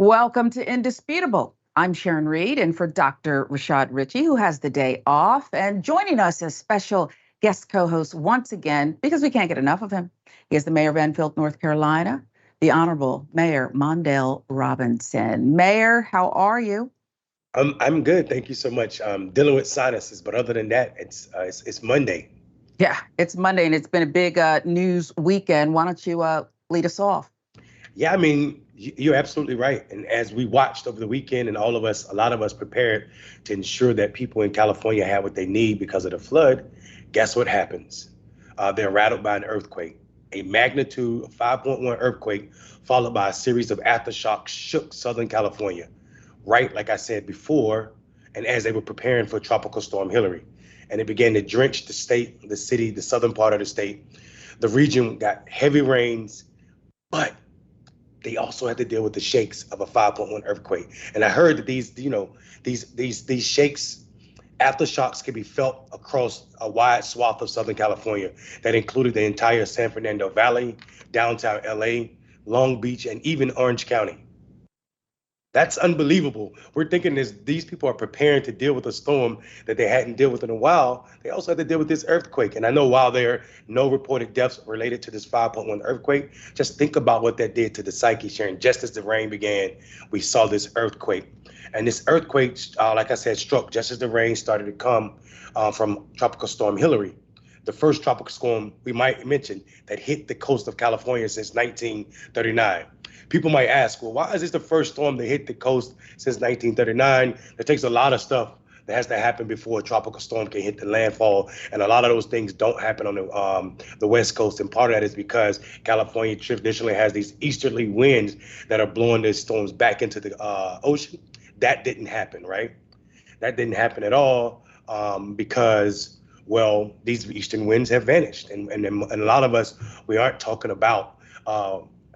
Welcome to Indisputable. I'm Sharon Reed, and for Dr. Rashad Ritchie, who has the day off, and joining us as special guest co-host once again, because we can't get enough of him. He is the mayor of Enfield, North Carolina, the Honorable Mayor Mondale Robinson. Mayor, how are you? I'm good. Thank you so much. Dealing with sinuses, but other than that, it's Monday. Yeah, it's Monday, and it's been a big news weekend. Why don't you lead us off? Yeah, I mean, you're absolutely right. And as we watched over the weekend, and a lot of us prepared to ensure that people in California have what they need because of the flood, guess what happens? They're rattled by an earthquake. A magnitude of 5.1 earthquake, followed by a series of aftershocks shook Southern California, right, like I said before, and as they were preparing for Tropical Storm Hilary. And it began to drench the state, the city, the southern part of the state. The region got heavy rains, but they also had to deal with the shakes of a 5.1 earthquake. And I heard that these shakes, aftershocks, can be felt across a wide swath of Southern California. That included the entire San Fernando Valley, downtown LA, Long Beach, and even Orange County. That's unbelievable. We're thinking these people are preparing to deal with a storm that they hadn't dealt with in a while. They also had to deal with this earthquake. And I know while there are no reported deaths related to this 5.1 earthquake, just think about what that did to the psyche, Sharon. Just as the rain began, we saw this earthquake. And this earthquake, like I said, struck just as the rain started to come from Tropical Storm Hilary, the first tropical storm we might mention that hit the coast of California since 1939. People might ask, well, why is this the first storm that hit the coast since 1939? It takes a lot of stuff that has to happen before a tropical storm can hit the landfall, and a lot of those things don't happen on the West Coast. And part of that is because California traditionally has these easterly winds that are blowing these storms back into the ocean. That didn't happen, right? That didn't happen at all because, well, these eastern winds have vanished, and a lot of us, we aren't talking about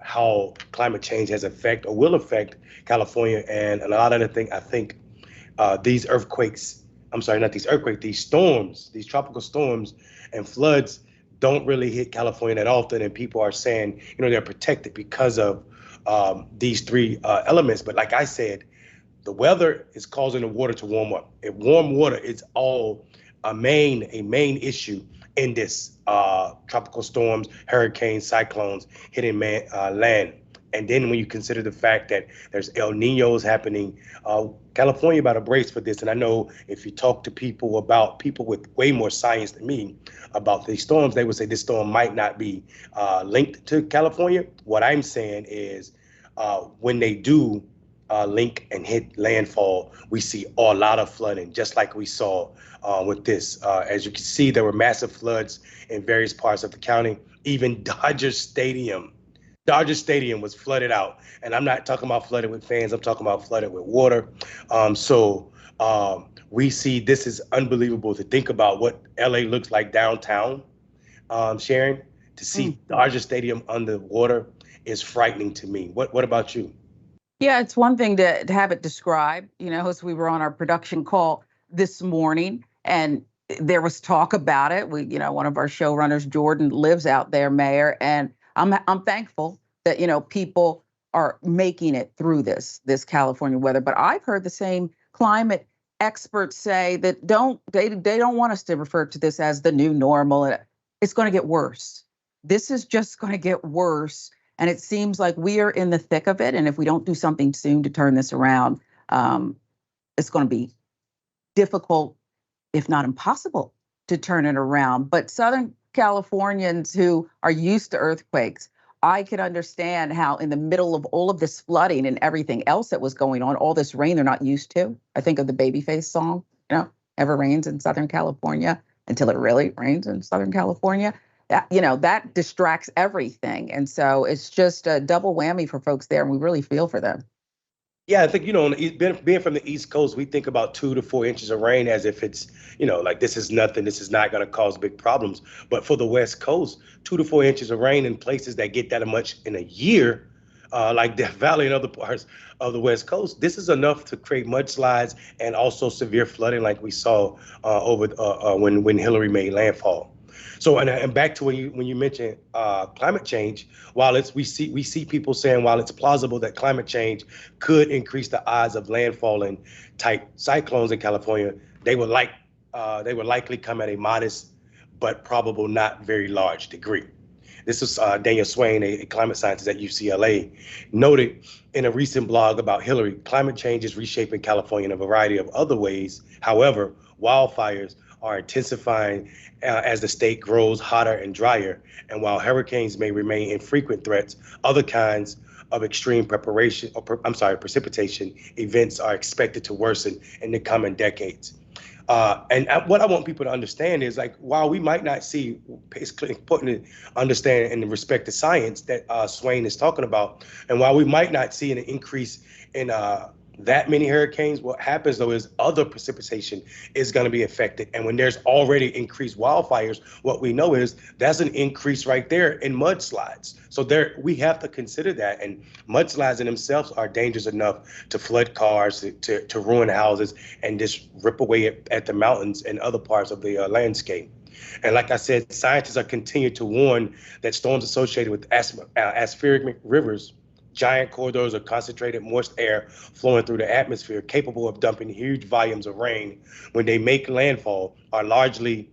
how climate change has affect or will affect California. And a lot of the thing, I think these earthquakes, I'm sorry, not these earthquakes, these storms, these tropical storms and floods don't really hit California that often. And people are saying, they're protected because of these three elements. But like I said, the weather is causing the water to warm up. And warm water is all a main issue in this tropical storms, hurricanes, cyclones hitting land. And then when you consider the fact that there's El Niños happening, California about to brace for this. And I know if you talk to people with way more science than me about these storms, they would say this storm might not be linked to California. What I'm saying is when they do link and hit landfall, we see a lot of flooding, just like we saw with this. As you can see, there were massive floods in various parts of the county. Even Dodger Stadium was flooded out. And I'm not talking about flooded with fans, I'm talking about flooded with water. So we see this is unbelievable to think about what LA looks like downtown, Sharon. To see Dodger Stadium underwater is frightening to me. What about you? Yeah, it's one thing to have it described, as we were on our production call this morning, and there was talk about it. One of our showrunners, Jordan, lives out there, Mayor, and I'm thankful that, people are making it through this California weather. But I've heard the same climate experts say that they don't want us to refer to this as the new normal. It's going to get worse. This is just going to get worse. And it seems like we are in the thick of it. And if we don't do something soon to turn this around, it's going to be difficult, if not impossible, to turn it around. But Southern Californians who are used to earthquakes, I can understand how in the middle of all of this flooding and everything else that was going on, all this rain they're not used to. I think of the Babyface song, Ever Rains in Southern California until it really rains in Southern California. That distracts everything. And so it's just a double whammy for folks there. And we really feel for them. Yeah, I think, being from the East Coast, we think about 2 to 4 inches of rain as if it's, like this is nothing. This is not going to cause big problems. But for the West Coast, 2 to 4 inches of rain in places that get that much in a year, like Death Valley and other parts of the West Coast, this is enough to create mudslides and also severe flooding like we saw over when Hillary made landfall. So and back to when you mentioned climate change, while we see people saying while it's plausible that climate change could increase the odds of landfalling type cyclones in California, they would likely come at a modest but probable not very large degree. This is Daniel Swain, a climate scientist at UCLA, noted in a recent blog about Hilary, climate change is reshaping California in a variety of other ways. However, wildfires are intensifying as the state grows hotter and drier. And while hurricanes may remain infrequent threats, other kinds of extreme precipitation events are expected to worsen in the coming decades. What I want people to understand is, like, while we might not see, it's important to understand in respect to science that Swain is talking about, and while we might not see an increase in that many hurricanes, what happens though is other precipitation is going to be affected. And when there's already increased wildfires, what we know is that's an increase right there in mudslides. So we have to consider that. And mudslides in themselves are dangerous enough to flood cars, to ruin houses, and just rip away at the mountains and other parts of the landscape. And like I said, scientists are continuing to warn that storms associated with atmospheric rivers, giant corridors of concentrated moist air flowing through the atmosphere, capable of dumping huge volumes of rain when they make landfall, are largely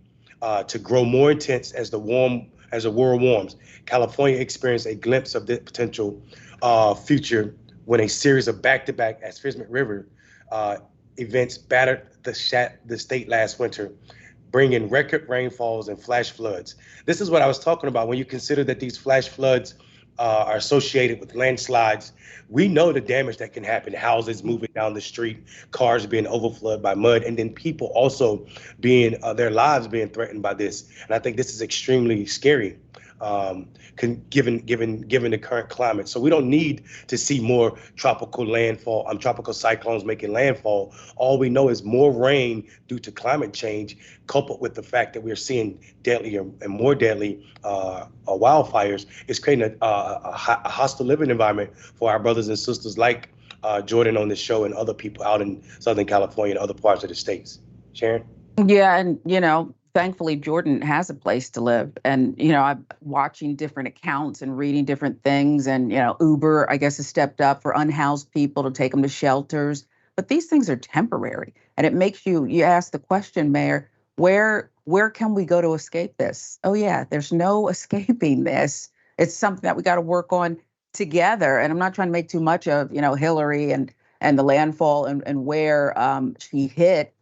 to grow more intense as the world warms. California experienced a glimpse of the potential future when a series of back-to-back atmospheric river events battered the state last winter, bringing record rainfalls and flash floods. This is what I was talking about. When you consider that these flash floods are associated with landslides, we know the damage that can happen. Houses moving down the street, cars being overflowed by mud, and then people also being their lives being threatened by this. And I think this is extremely scary, given the current climate. So we don't need to see more tropical cyclones making landfall. All we know is more rain due to climate change, coupled with the fact that we're seeing deadlier and more deadly wildfires, is creating a hostile living environment for our brothers and sisters like Jordan on this show and other people out in Southern California and other parts of the states. Sharon? Yeah, and thankfully Jordan has a place to live. And I'm watching different accounts and reading different things. And Uber, I guess, has stepped up for unhoused people to take them to shelters. But these things are temporary, and it makes you ask the question, Mayor, where can we go to escape this? Oh yeah, there's no escaping this. It's something that we got to work on together. And I'm not trying to make too much of Hilary and the landfall and where she hit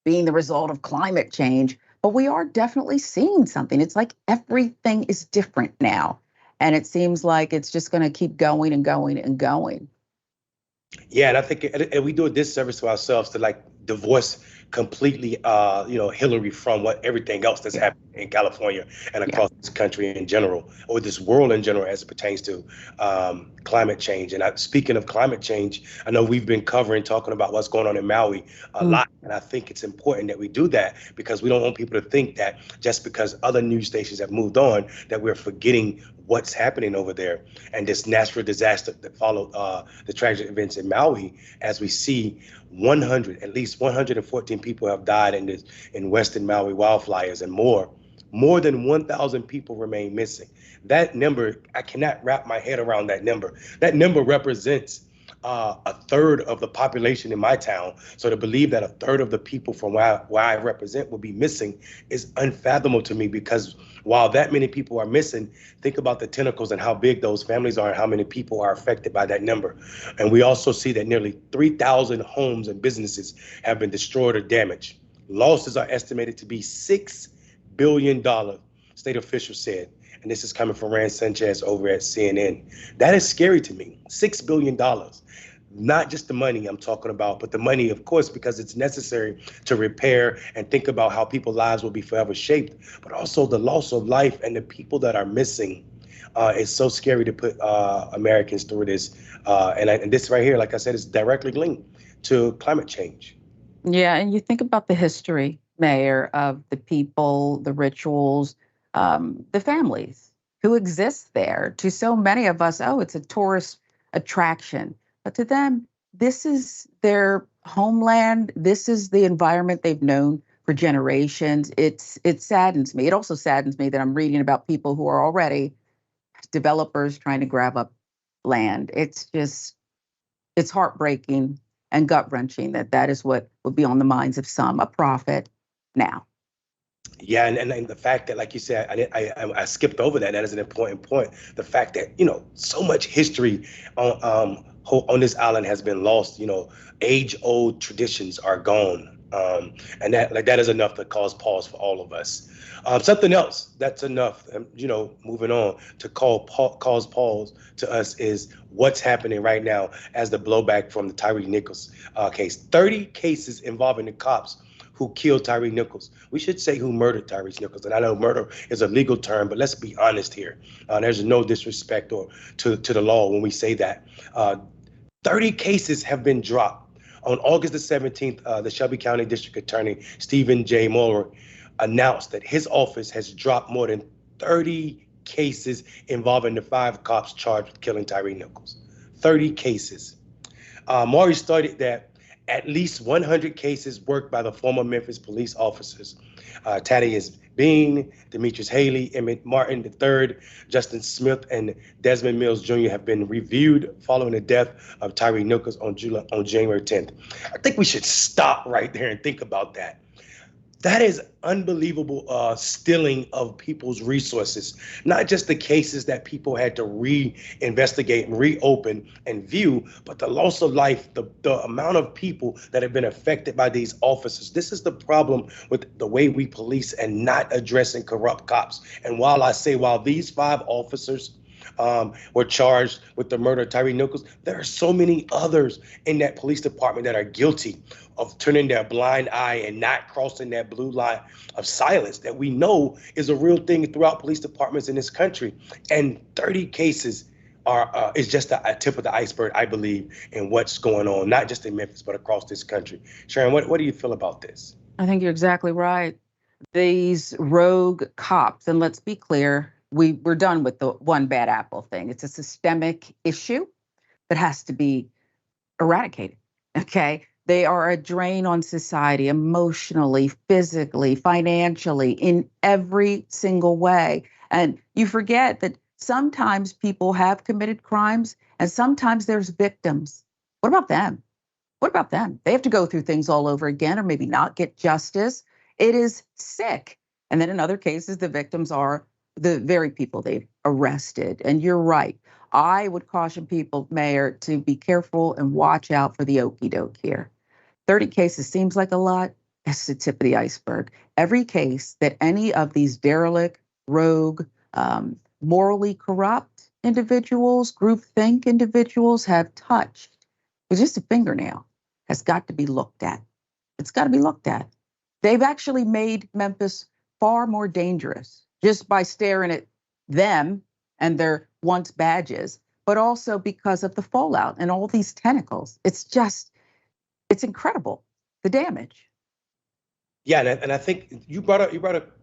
being the result of climate change. But we are definitely seeing something. It's like everything is different now. And it seems like it's just going to keep going and going and going. Yeah, and I think we do a disservice to ourselves to divorce completely, Hilary from everything else that's happening in California and across this country in general, or this world in general, as it pertains to climate change. And speaking of climate change, I know we've been talking about what's going on in Maui a lot, and I think it's important that we do that because we don't want people to think that just because other news stations have moved on, that we're forgetting what's happening over there and this natural disaster that followed the tragic events in Maui. As we see, at least 114 people have died in Western Maui wildfires, and more than 1,000 people remain missing. That number, I cannot wrap my head around that number. That number represents a third of the population in my town. So to believe that a third of the people from where I represent will be missing is unfathomable to me, because while that many people are missing, think about the tentacles and how big those families are and how many people are affected by that number. And we also see that nearly 3,000 homes and businesses have been destroyed or damaged. Losses are estimated to be $6 billion, state officials said. And this is coming from Rand Sanchez over at CNN. That is scary to me. $6 billion. Not just the money I'm talking about, but the money, of course, because it's necessary to repair and think about how people's lives will be forever shaped, but also the loss of life and the people that are missing. It's so scary to put Americans through this. And this right here, like I said, is directly linked to climate change. Yeah, and you think about the history, Mayor, of the people, the rituals, the families who exist there. To so many of us, oh, it's a tourist attraction. But to them, this is their homeland. This is the environment they've known for generations. It saddens me. It also saddens me that I'm reading about people who are already developers trying to grab up land. It's heartbreaking and gut wrenching that is what would be on the minds of some, a profit now. Yeah, and the fact that, like you said, I skipped over that. That is an important point. The fact that so much history on this island has been lost. Age-old traditions are gone, and that is enough to cause pause for all of us. Something else that's enough, moving on to cause pause to us is what's happening right now as the blowback from the Tyre Nichols case. 30 cases involving the cops who killed Tyre Nichols. We should say who murdered Tyre Nichols. And I know murder is a legal term, but let's be honest here. There's no disrespect to the law when we say that. 30 cases have been dropped. On August the 17th, the Shelby County District Attorney, Stephen J. Mueller, announced that his office has dropped more than 30 cases involving the 5 cops charged with killing Tyre Nichols. 30 cases. Maury stated that at least 100 cases worked by the former Memphis police officers, Thaddeus Bean, Demetrius Haley, Emmett Martin III, Justin Smith, and Desmond Mills Jr. have been reviewed following the death of Tyre Nichols on January 10th. I think we should stop right there and think about that. That is unbelievable stealing of people's resources, not just the cases that people had to reinvestigate and reopen and view, but the loss of life, the amount of people that have been affected by these officers. This is the problem with the way we police and not addressing corrupt cops. And while these 5 officers were charged with the murder of Tyre Nichols, there are so many others in that police department that are guilty of turning their blind eye and not crossing that blue line of silence that we know is a real thing throughout police departments in this country. And 30 cases is just a tip of the iceberg, I believe, in what's going on, not just in Memphis, but across this country. Sharon, what do you feel about this? I think you're exactly right. These rogue cops, and let's be clear, we're done with the one bad apple thing. It's a systemic issue that has to be eradicated, okay? They are a drain on society emotionally, physically, financially, in every single way. And you forget that sometimes people have committed crimes and sometimes there's victims. What about them? What about them? They have to go through things all over again or maybe not get justice. It is sick. And then in other cases, the victims are the very people they've arrested. And you're right. I would caution people, Mayor, to be careful and watch out for the okie doke here. 30 cases seems like a lot. It's the tip of the iceberg. Every case that any of these derelict, rogue, morally corrupt individuals, groupthink individuals have touched with just a fingernail has got to be looked at. It's got to be looked at. They've actually made Memphis far more dangerous just by staring at them and their once badges, but also because of the fallout and all these tentacles. It's incredible, the damage. Yeah, and I think you brought up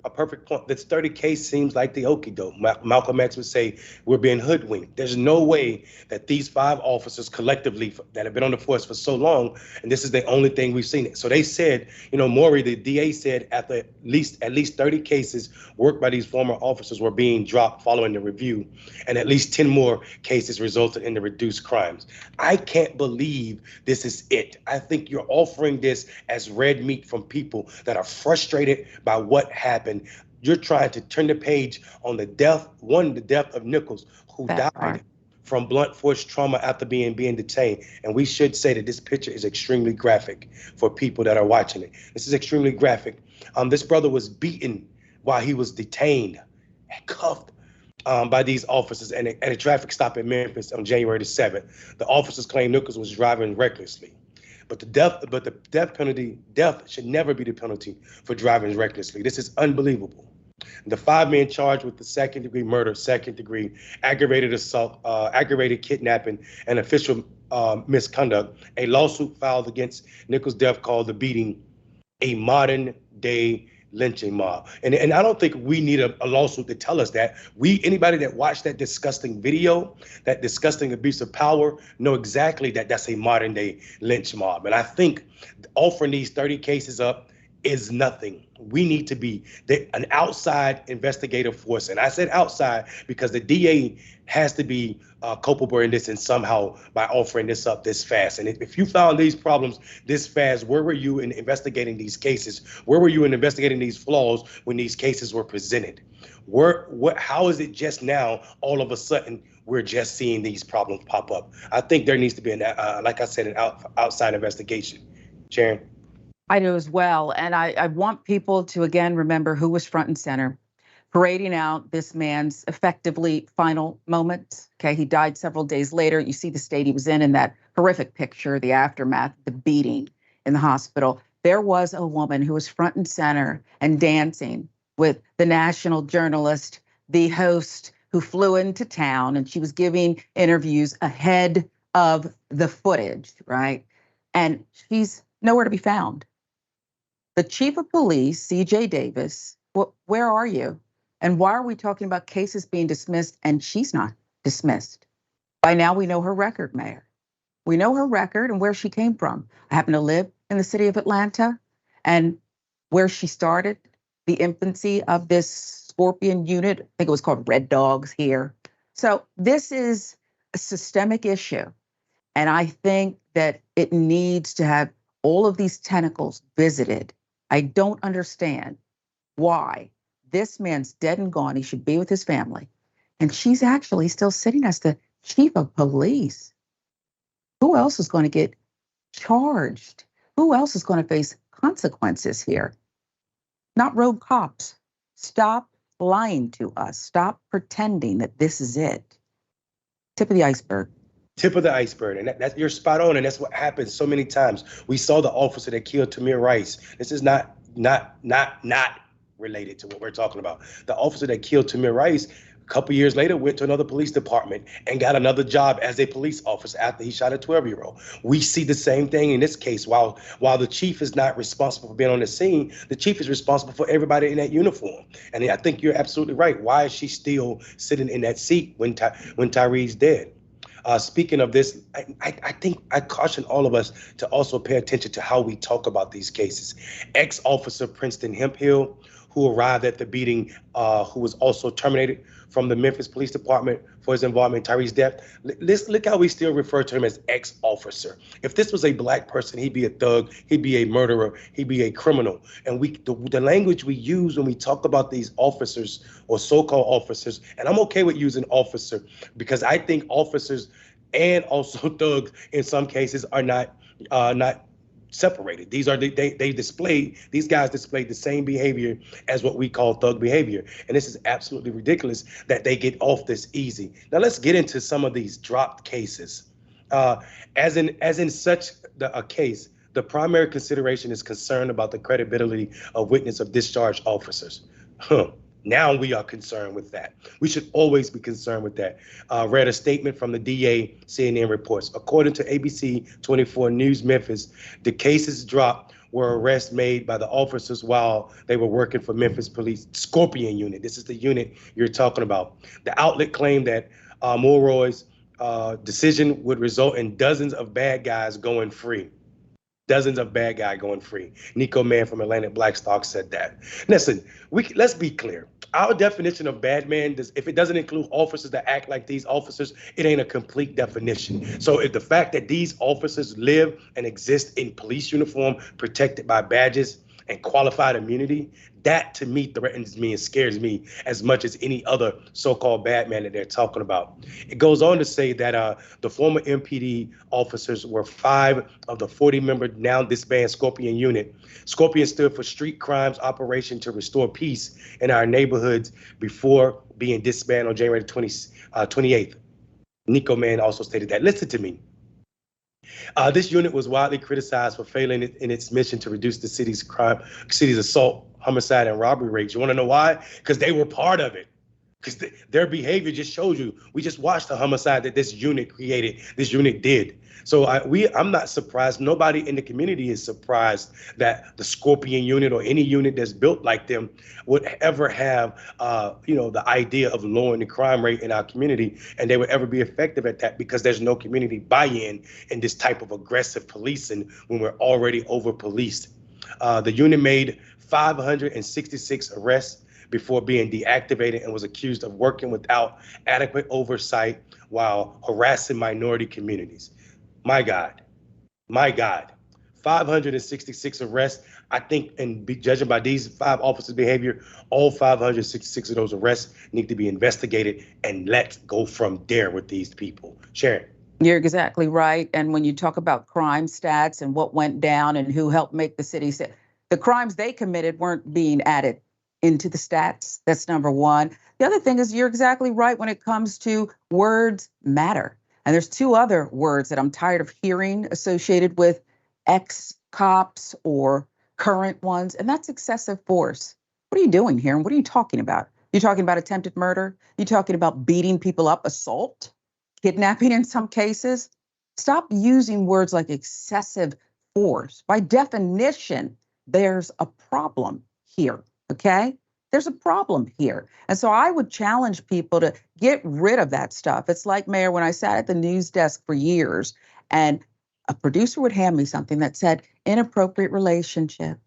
a perfect point. This 30 case seems like the okie doke. Malcolm X would say we're being hoodwinked. There's no way that these 5 officers collectively that have been on the force for so long, and this is the only thing we've seen. So they said, Maury, the DA said at least 30 cases worked by these former officers were being dropped following the review, and at least 10 more cases resulted in the reduced crimes. I can't believe this is it. I think you're offering this as red meat from people that are frustrated by what happened. You're trying to turn the page on the death of Nichols, who died from blunt force trauma after being detained. And we should say that this picture is extremely graphic for people that are watching it. This is extremely graphic. This brother was beaten while he was detained and cuffed by these officers at a traffic stop in Memphis on January the 7th. The officers claimed Nichols was driving recklessly. But the death should never be the penalty for driving recklessly. This is unbelievable. The 5 men charged with the second-degree murder, second-degree aggravated assault, aggravated kidnapping, and official misconduct. A lawsuit filed against Nichols' death called the beating a modern-day lynching mob. And I don't think we need a lawsuit to tell us that. Anybody that watched that disgusting video, that disgusting abuse of power, know exactly that that's a modern day lynch mob. And I think offering these 30 cases up is nothing. We need to be an outside investigative force. And I said outside because the DA has to be culpable in this and somehow by offering this up this fast. And if you found these problems this fast, where were you in investigating these cases? Where were you in investigating these flaws when these cases were presented? How is it just now, all of a sudden, we're just seeing these problems pop up? I think there needs to be like I said, an outside investigation. Sharon? I do as well. And I want people to, again, remember who was front and center, parading out this man's effectively final moments. Okay, he died several days later. You see the state he was in that horrific picture, the aftermath, the beating in the hospital. There was a woman who was front and center and dancing with the national journalist, the host who flew into town, and she was giving interviews ahead of the footage, right? And she's nowhere to be found. The chief of police, C.J. Davis, where are you? And why are we talking about cases being dismissed and she's not dismissed? By now, we know her record, Mayor. We know her record and where she came from. I happen to live in the city of Atlanta, and where she started, the infancy of this Scorpion unit, I think it was called Red Dogs here. So this is a systemic issue. And I think that it needs to have all of these tentacles visited. I don't understand why this man's dead and gone. He should be with his family. And she's actually still sitting as the chief of police. Who else is going to get charged? Who else is going to face consequences here? Not rogue cops. Stop lying to us. Stop pretending that this is it. Tip of the iceberg. Tip of the iceberg, and that's you're spot on, and that's what happens so many times. We saw the officer that killed Tamir Rice. This is not related to what we're talking about. The officer that killed Tamir Rice, a couple years later, went to another police department and got another job as a police officer after he shot a 12-year-old. We see the same thing in this case. While the chief is not responsible for being on the scene, the chief is responsible for everybody in that uniform. And I think you're absolutely right. Why is she still sitting in that seat when Tyre's dead? Speaking of this, I think I caution all of us to also pay attention to how we talk about these cases. Ex-officer Princeton Hemphill, who arrived at the beating, who was also terminated from the Memphis Police Department for his involvement in Tyre's death. Look how we still refer to him as ex-officer. If this was a black person, he'd be a thug, he'd be a murderer, he'd be a criminal. And the language we use when we talk about these officers or so-called officers, and I'm okay with using officer because I think officers and also thugs in some cases are not separated. These guys displayed the same behavior as what we call thug behavior. And this is absolutely ridiculous that they get off this easy. Now let's get into some of these dropped cases. As in such a case, the primary consideration is concern about the credibility of witness of discharged officers. Now we are concerned with that. We should always be concerned with that. Read a statement from the DA, CNN reports. According to ABC 24 News Memphis, the cases dropped were arrests made by the officers while they were working for Memphis Police Scorpion Unit. This is the unit you're talking about. The outlet claimed that Mulroy's decision would result in dozens of bad guys going free. Dozens of bad guys going free. Nico Man from Atlantic Blackstock said that. Listen, let's be clear. Our definition of bad man, if it doesn't include officers that act like these officers, it ain't a complete definition. So if the fact that these officers live and exist in police uniform, protected by badges and qualified immunity, that to me threatens me and scares me as much as any other so-called bad man that they're talking about. It goes on to say that the former MPD officers were 5 of the 40-member now disbanded Scorpion unit. Scorpion stood for Street Crimes Operation to Restore Peace in our neighborhoods before being disbanded on January 28th. Nico Man also stated that. Listen to me. This unit was widely criticized for failing in its mission to reduce the city's assault, homicide, and robbery rates. You want to know why? Because they were part of it. Because their behavior just shows you. We just watched the homicide that this unit created. This unit did. So I'm not surprised. Nobody in the community is surprised that the Scorpion unit or any unit that's built like them would ever have, the idea of lowering the crime rate in our community, and they would ever be effective at that because there's no community buy-in in this type of aggressive policing when we're already over-policed. The unit made 566 arrests before being deactivated and was accused of working without adequate oversight while harassing minority communities. My God, my God, 566 arrests. I think, and judging by these 5 officers' behavior, all 566 of those arrests need to be investigated, and let's go from there with these people. Sharon. You're exactly right. And when you talk about crime stats and what went down and who helped make the city safe, the crimes they committed weren't being added into the stats. That's number one. The other thing is you're exactly right when it comes to words matter. And there's two other words that I'm tired of hearing associated with ex-cops or current ones, and that's excessive force. What are you doing here? And what are you talking about? You're talking about attempted murder? You're talking about beating people up, assault, kidnapping in some cases? Stop using words like excessive force. By definition, there's a problem here, okay? There's a problem here. And so I would challenge people to get rid of that stuff. It's like, Mayor, when I sat at the news desk for years and a producer would hand me something that said inappropriate relationship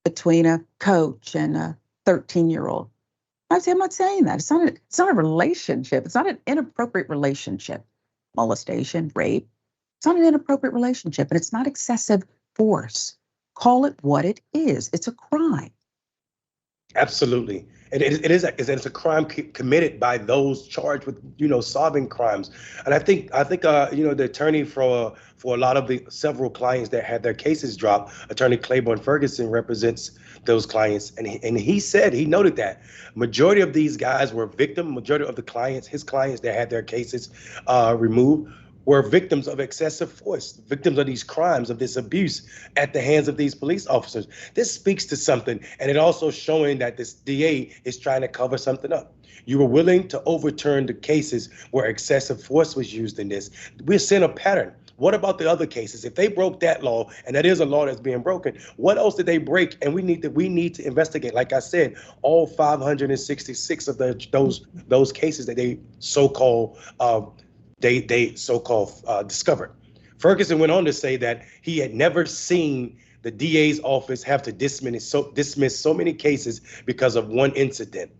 between a coach and a 13-year-old. I'd say, I'm not saying that. It's not a relationship. It's not an inappropriate relationship. Molestation, rape. It's not an inappropriate relationship, and it's not excessive force. Call it what it is. It's a crime. Absolutely. It's a crime committed by those charged with, solving crimes. And I think, the attorney for a lot of the several clients that had their cases dropped, Attorney Claiborne Ferguson represents those clients. And he noted that majority of these guys were majority of the clients, his clients that had their cases removed, were victims of excessive force, victims of these crimes, of this abuse at the hands of these police officers. This speaks to something, and it also showing that this DA is trying to cover something up. You were willing to overturn the cases where excessive force was used in this. We're seeing a pattern. What about the other cases? If they broke that law, and that is a law that's being broken, what else did they break? And we need to investigate. Like I said, all 566 of those cases that they so-called discovered. Ferguson went on to say that he had never seen the DA's office have to dismiss so many cases because of one incident.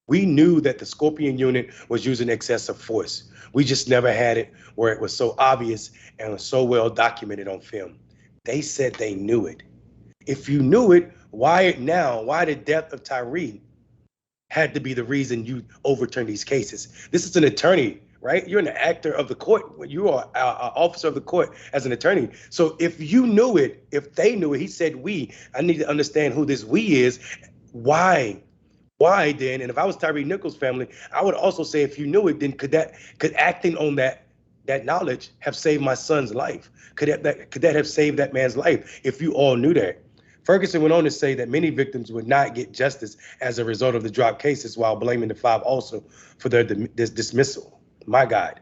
We knew that the Scorpion unit was using excessive force. We just never had it where it was so obvious and was so well documented on film. They said they knew it. If you knew it, why the death of Tyre had to be the reason you overturn these cases? This is an attorney, right? You're an actor of the court. You are an officer of the court as an attorney. So if you knew it, if they knew it, he said we. I need to understand who this we is. Why? Why then? And if I was Tyre Nichols' family, I would also say, if you knew it, then could acting on that knowledge have saved my son's life? Could that have saved that man's life if you all knew that? Ferguson went on to say that many victims would not get justice as a result of the dropped cases, while blaming the 5 also for their dismissal. My God.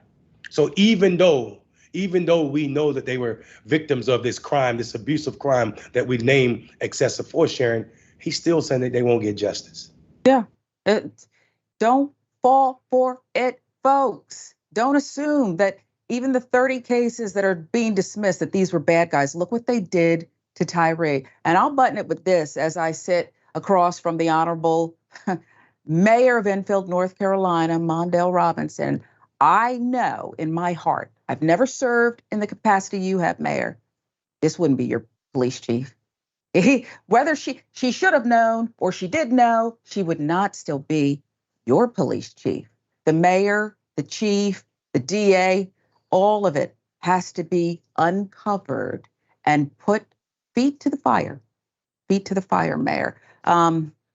So even though we know that they were victims of this crime, this abusive crime that we name excessive force, Sharon, he's still saying that they won't get justice. Yeah. Don't fall for it, folks. Don't assume that even the 30 cases that are being dismissed, that these were bad guys. Look what they did to Tyre. And I'll button it with this as I sit across from the Honorable Mayor of Enfield, North Carolina, Mondale Robinson. I know in my heart, I've never served in the capacity you have, Mayor. This wouldn't be your police chief. Whether she should have known or she did know, she would not still be your police chief. The mayor, the chief, the DA, all of it has to be uncovered and put feet to the fire. Feet to the fire, Mayor.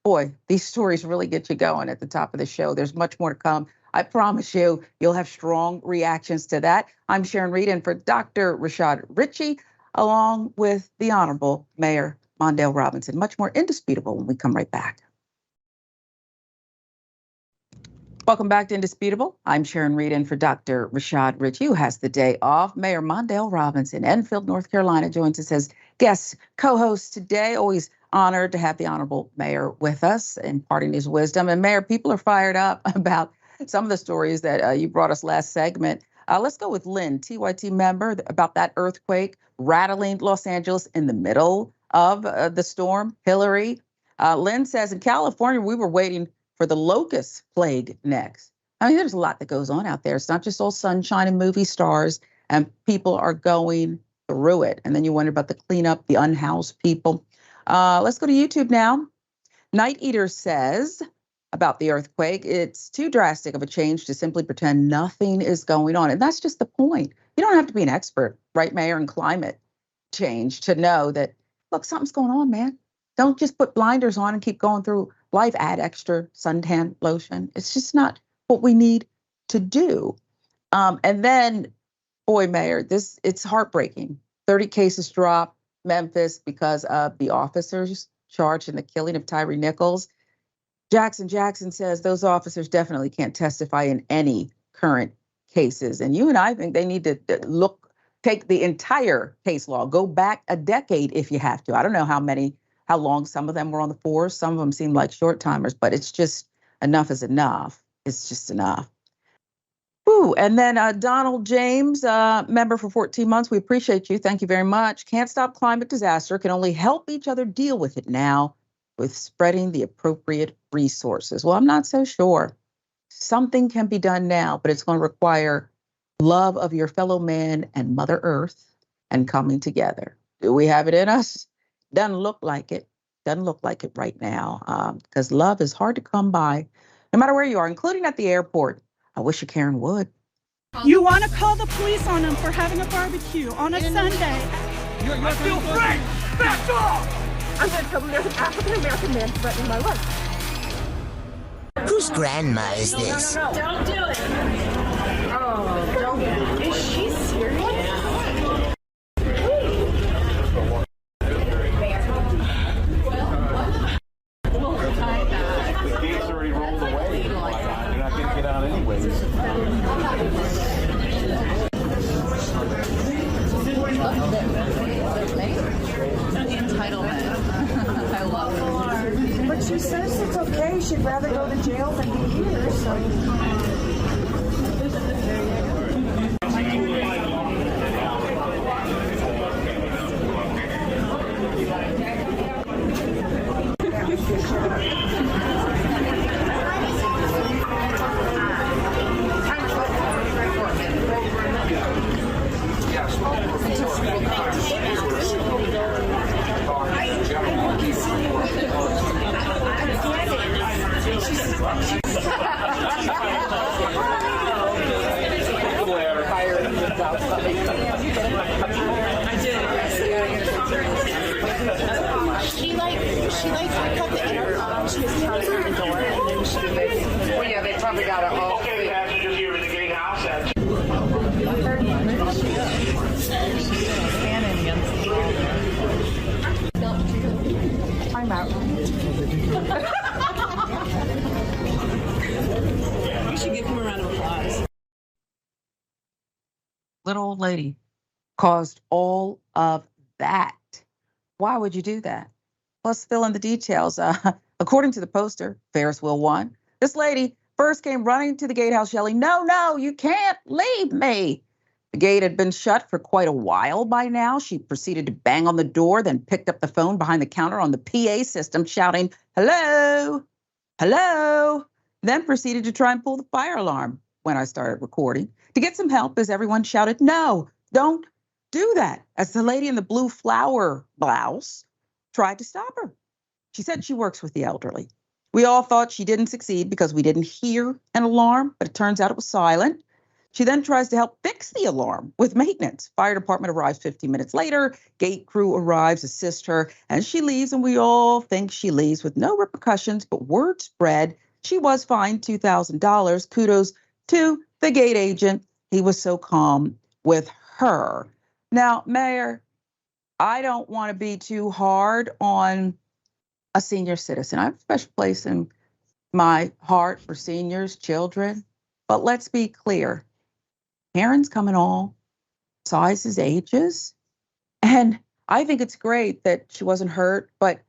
Boy, these stories really get you going at the top of the show. There's much more to come. I promise you'll have strong reactions to that. I'm Sharon Reed, and for Dr. Rashad Ritchie, along with the Honorable Mayor Mondale Robinson. Much more indisputable when we come right back. Welcome back to Indisputable. I'm Sharon Reed, and for Dr. Rashad Ritchie, who has the day off, Mayor Mondale Robinson, Enfield, North Carolina, joins us as guest co-host today. Always honored to have the Honorable Mayor with us, imparting his wisdom. And Mayor, people are fired up about some of the stories that you brought us last segment. Let's go with Lynn, TYT member, about that earthquake rattling Los Angeles in the middle of the storm, Hilary. Lynn says in California, we were waiting for the locust plague next. I mean, there's a lot that goes on out there. It's not just all sunshine and movie stars, and people are going through it. And then you wonder about the cleanup, the unhoused people. Let's go to YouTube now. Night Eater says about the earthquake, it's too drastic of a change to simply pretend nothing is going on. And that's just the point. You don't have to be an expert, right, Mayor, in climate change to know that, look, something's going on, man. Don't just put blinders on and keep going through life, add extra suntan lotion. It's just not what we need to do. And then, boy, Mayor, it's heartbreaking. 30 cases drop, Memphis, because of the officers charged in the killing of Tyre Nichols. Jackson says those officers definitely can't testify in any current cases. And you and I think they need to take the entire case law, go back a decade if you have to. I don't know how long some of them were on the force. Some of them seem like short timers, but it's just enough is enough. It's just enough. Ooh, and then Donald James, member for 14 months. We appreciate you. Thank you very much. Can't stop climate disaster. Can only help each other deal with it now with spreading the appropriate resources. Well, I'm not so sure. Something can be done now, but it's going to require love of your fellow man and Mother Earth and coming together. Do we have it in us? Doesn't look like it. Doesn't look like it right now because love is hard to come by, no matter where you are, including at the airport. I wish you, Karen, would. You want to call the police on them for having a barbecue on a Sunday. I feel free! Back off! I'm going to tell them there's an African-American man threatening my life. Whose grandma is this? No. Don't do it. Oh, don't. Is she serious? The gates already rolled away. You're not going to get out anyways. Entitlement. I love it. But she says it's okay. She'd rather go to jail than be here, so. She cut the intercom. She was counting the door, and then she. Well, yeah, they probably got it all. Okay, passengers here in the gatehouse. I'm out. You should give him a round of applause. Little old lady caused all of that. Why would you do that? Let's fill in the details. According to the poster, Ferris wheel 1, this lady first came running to the gatehouse yelling, no, you can't leave me. The gate had been shut for quite a while by now. She proceeded to bang on the door, then picked up the phone behind the counter on the PA system, shouting, hello, then proceeded to try and pull the fire alarm when I started recording to get some help as everyone shouted, no, don't do that, as the lady in the blue flower blouse tried to stop her. She said she works with the elderly. We all thought she didn't succeed because we didn't hear an alarm, but it turns out it was silent. She then tries to help fix the alarm with maintenance. Fire department arrives 15 minutes later. Gate crew arrives, assist her, and she leaves, and we all think she leaves with no repercussions, but word spread. She was fined $2,000. Kudos to the gate agent. He was so calm with her. Now, Mayor, I don't want to be too hard on a senior citizen. I have a special place in my heart for seniors, children, but let's be clear. Parents come in all sizes, ages, and I think it's great that she wasn't hurt, but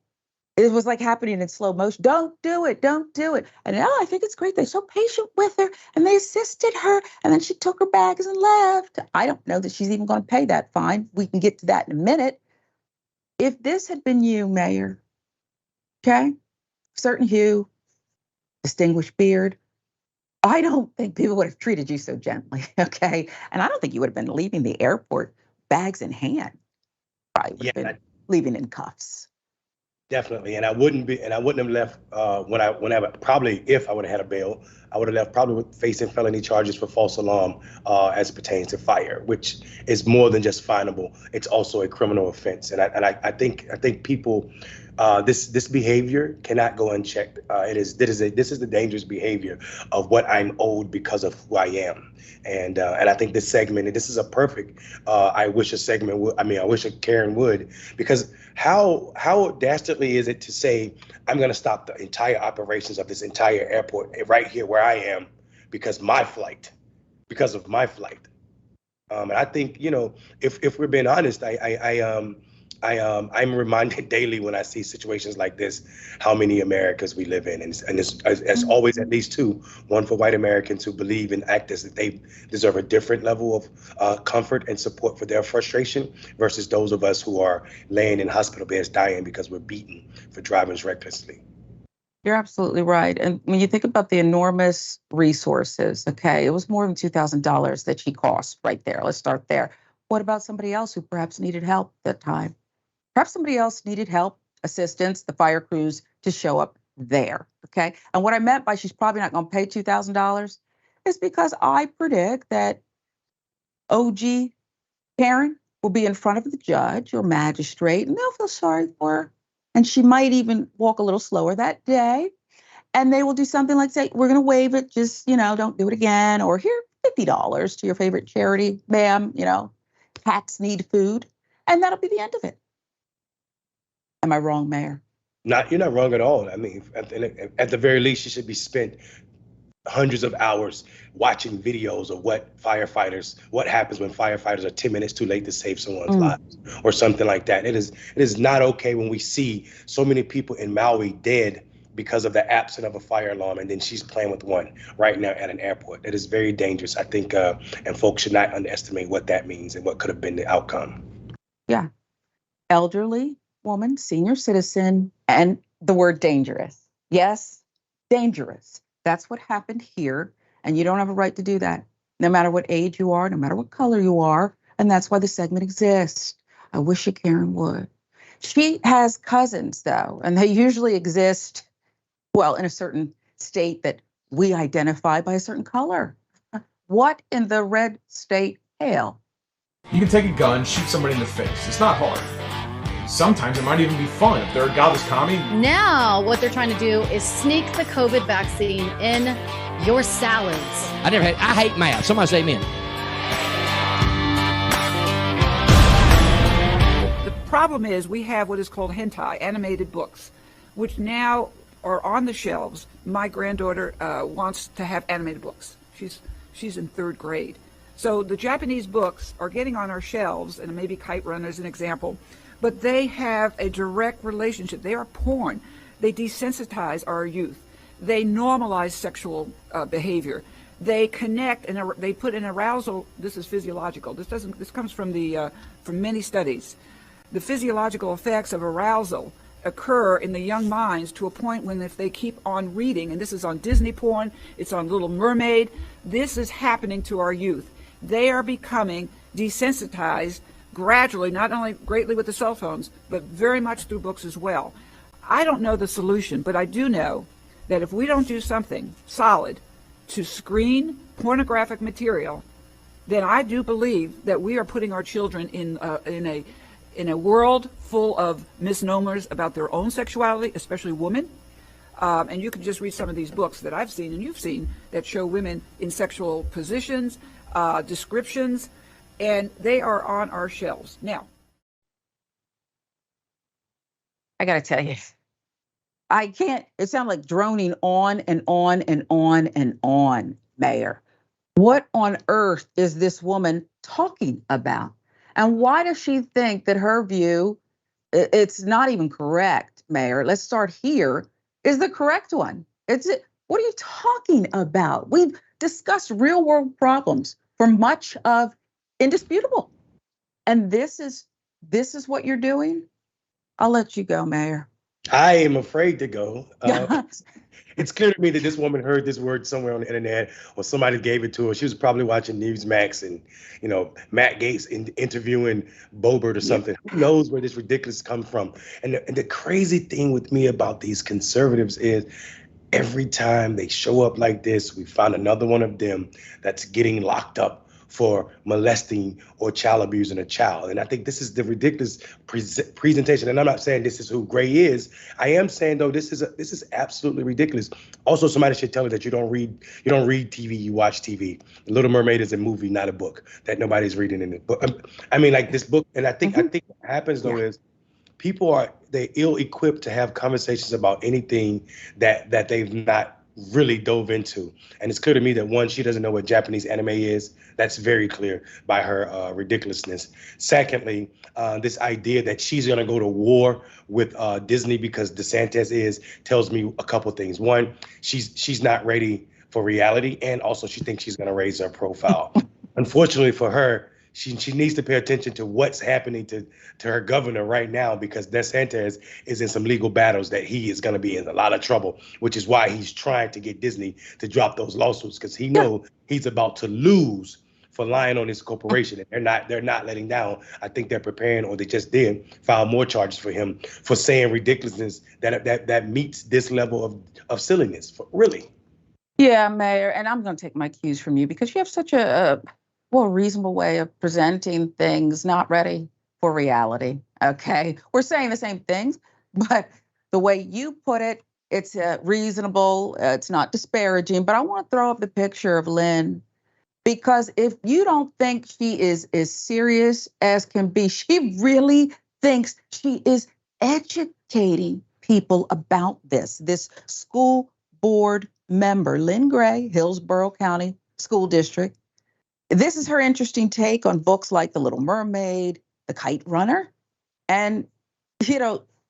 it was like happening in slow motion. Don't do it. And now I think it's great. They're so patient with her and they assisted her. And then she took her bags and left. I don't know that she's even going to pay that fine. We can get to that in a minute. If this had been you, Mayor, okay, certain hue, distinguished beard, I don't think people would have treated you so gently, okay? And I don't think you would have been leaving the airport bags in hand. I would have been leaving in cuffs. Definitely, and I wouldn't have left probably if I would have had a bail, I would have left probably with facing felony charges for false alarm as it pertains to fire, which is more than just finable. It's also a criminal offense, and I think people this behavior cannot go unchecked. This is the dangerous behavior of what I'm owed because of who I am, and I think this segment, and this is a perfect. I wish a Karen would, because how dastardly is it to say I'm going to stop the entire operations of this entire airport right here where I am because of my flight. And I think, if we're being honest, I'm reminded daily when I see situations like this, how many Americas we live in. And there's always at least two, one for white Americans who believe and act as if they deserve a different level of comfort and support for their frustration versus those of us who are laying in hospital beds dying because we're beaten for driving recklessly. You're absolutely right. And when you think about the enormous resources, okay, it was more than $2,000 that she cost right there. Let's start there. What about somebody else who perhaps needed help at that time? Perhaps somebody else needed help, assistance, the fire crews to show up there, okay? And what I meant by she's probably not going to pay $2,000 is because I predict that OG Karen will be in front of the judge or magistrate, and they'll feel sorry for her. And she might even walk a little slower that day. And they will do something like say, we're going to waive it, just, don't do it again. Or here, $50 to your favorite charity, ma'am, cats need food. And that'll be the end of it. Am I wrong, Mayor? You're not wrong at all. I mean, at the very least, you should be spent hundreds of hours watching videos of what happens when firefighters are 10 minutes too late to save someone's lives or something like that. It is not okay when we see so many people in Maui dead because of the absence of a fire alarm, and then she's playing with one right now at an airport. It is very dangerous, I think, and folks should not underestimate what that means and what could have been the outcome. Yeah. Elderly woman, senior citizen, and the word dangerous. Yes, dangerous. That's what happened here. And you don't have a right to do that, no matter what age you are, no matter what color you are. And that's why the segment exists. I wish a Karen would. She has cousins, though, and they usually exist, well, in a certain state that we identify by a certain color. What in the red state hail? You can take a gun, shoot somebody in the face. It's not hard. Sometimes it might even be fun if they're a godless commie. Now, what they're trying to do is sneak the COVID vaccine in your salads. I hate math. Somebody say amen. The problem is we have what is called hentai, animated books, which now are on the shelves. My granddaughter wants to have animated books. She's in 3rd grade. So the Japanese books are getting on our shelves, and maybe Kite Runner is an example, but they have a direct relationship. They are porn. They desensitize our youth. They normalize sexual behavior. They connect and they put an arousal. This is physiological. This comes from many studies. The physiological effects of arousal occur in the young minds to a point when if they keep on reading, and this is on Disney porn, it's on Little Mermaid, this is happening to our youth. They are becoming desensitized gradually, not only greatly with the cell phones, but very much through books as well. I don't know the solution, but I do know that if we don't do something solid to screen pornographic material, then I do believe that we are putting our children in a world full of misnomers about their own sexuality, especially women. And you can just read some of these books that I've seen and you've seen that show women in sexual positions, descriptions, and they are on our shelves. Now, I got to tell you, I can't, it sounds like droning on and on and on and on, Mayor. What on earth is this woman talking about? And why does she think that her view, it's not even correct, Mayor? Let's start here, is the correct one. What are you talking about? We've discussed real world problems for much of indisputable. And this is what you're doing? I'll let you go, Mayor. I am afraid to go. It's clear to me that this woman heard this word somewhere on the internet, or somebody gave it to her. She was probably watching Newsmax and, Matt Gaetz interviewing Bobert or something. Who knows where this ridiculous comes from? And the crazy thing with me about these conservatives is every time they show up like this, we find another one of them that's getting locked up for molesting or child abusing a child. And I think this is the ridiculous presentation. And I'm not saying this is who Gray is. I am saying, though, this is absolutely ridiculous. Also, somebody should tell her that you don't read TV, you watch TV. The Little Mermaid is a movie, not a book, that nobody's reading in it. But I mean, like this book, and I think what happens, though, is they're ill-equipped to have conversations about anything that they've not really dove into. And it's clear to me that, one, she doesn't know what Japanese anime is. That's very clear by her ridiculousness. Secondly, this idea that she's going to go to war with Disney because DeSantis tells me a couple things. One, she's not ready for reality, and also she thinks she's going to raise her profile. Unfortunately for her, she needs to pay attention to what's happening to her governor right now, because DeSantis is in some legal battles that he is going to be in a lot of trouble, which is why he's trying to get Disney to drop those lawsuits, because he knows he's about to lose for lying on his corporation. And they're not letting down. I think they're preparing, or they just did file more charges for him for saying ridiculousness that meets this level of silliness. Really. Yeah, Mayor, and I'm going to take my cues from you because you have such a reasonable way of presenting things, not ready for reality. Okay, we're saying the same things, but the way you put it, it's reasonable. It's not disparaging. But I want to throw up the picture of Lynn, because if you don't think she is as serious as can be, she really thinks she is educating people about this. This school board member, Lynn Gray, Hillsborough County School District. This is her interesting take on books like The Little Mermaid, The Kite Runner. And,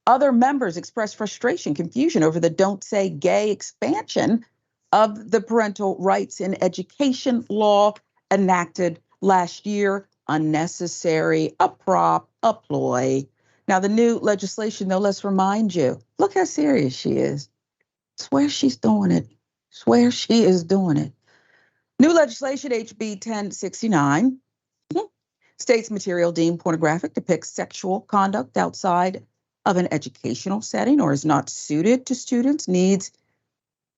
other members express frustration, confusion over the Don't Say Gay expansion of the parental rights in education law enacted last year. Unnecessary, a prop, a ploy. Now, the new legislation, though, let's remind you, look how serious she is. Swear she's doing it. Swear she is doing it. New legislation, HB 1069, states material deemed pornographic depicts sexual conduct outside of an educational setting or is not suited to students' needs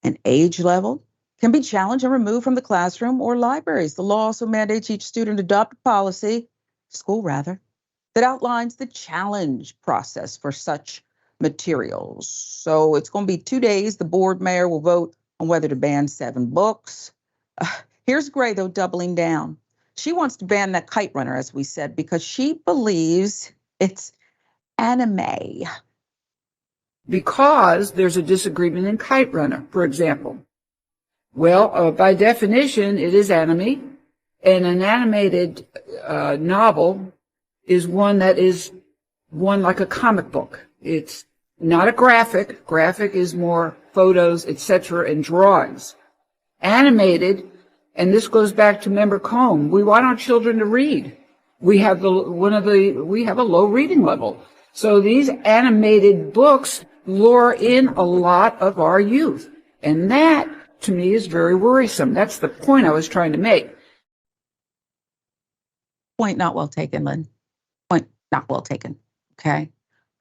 and age level, can be challenged and removed from the classroom or libraries. The law also mandates each student adopt a policy, that outlines the challenge process for such materials. So it's going to be 2 days. The board mayor will vote on whether to ban 7 books. Here's Gray, though, doubling down. She wants to ban that Kite Runner, as we said, because she believes it's anime. Because there's a disagreement in Kite Runner, for example. Well, by definition, it is anime, and an animated novel is one that is one like a comic book. It's not a graphic. Graphic is more photos, etc., and drawings. Animated, and this goes back to Member Combe. We want our children to read. We have a low reading level. So these animated books lure in a lot of our youth. And that, to me, is very worrisome. That's the point I was trying to make. Point not well taken, Lynn. Point not well taken. Okay.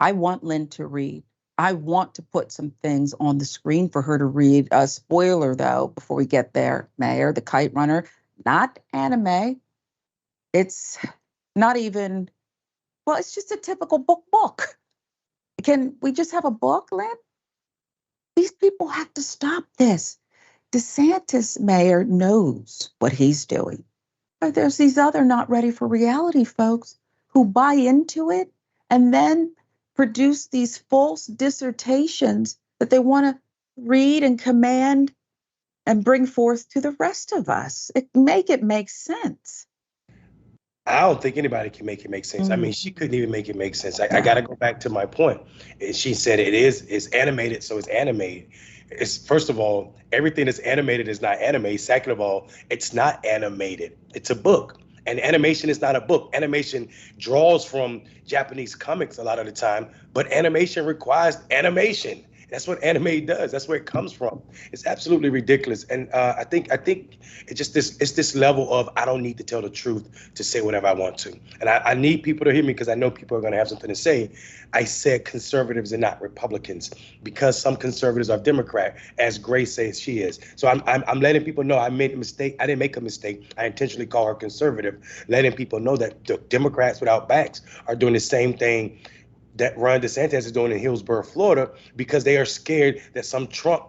I want Lynn to read. I want to put some things on the screen for her to read. A spoiler, though, before we get there, Mayor, The Kite Runner, not anime. It's not even, it's just a typical book. Can we just have a book, Lynn? These people have to stop this. DeSantis, Mayor, knows what he's doing. But there's these other not ready for reality folks who buy into it and then produce these false dissertations that they want to read and command and bring forth to the rest of us. Make it make sense. I don't think anybody can make it make sense. I mean, she couldn't even make it make sense. I got to go back to my point. She said it's animated, so it's animated. It's, first of all, everything that's animated is not anime. Second of all, it's not animated. It's a book. And animation is not a book. Animation draws from Japanese comics a lot of the time, but animation requires animation. That's what anime does. That's where it comes from. It's absolutely ridiculous. And I think it's this level of I don't need to tell the truth to say whatever I want to. And I need people to hear me because I know people are going to have something to say. I said conservatives and not Republicans because some conservatives are Democrat, as Grace says she is. So I'm letting people know I made a mistake. I didn't make a mistake. I intentionally call her conservative, letting people know that the Democrats without backs are doing the same thing that Ron DeSantis is doing in Hillsborough, Florida, because they are scared that some Trump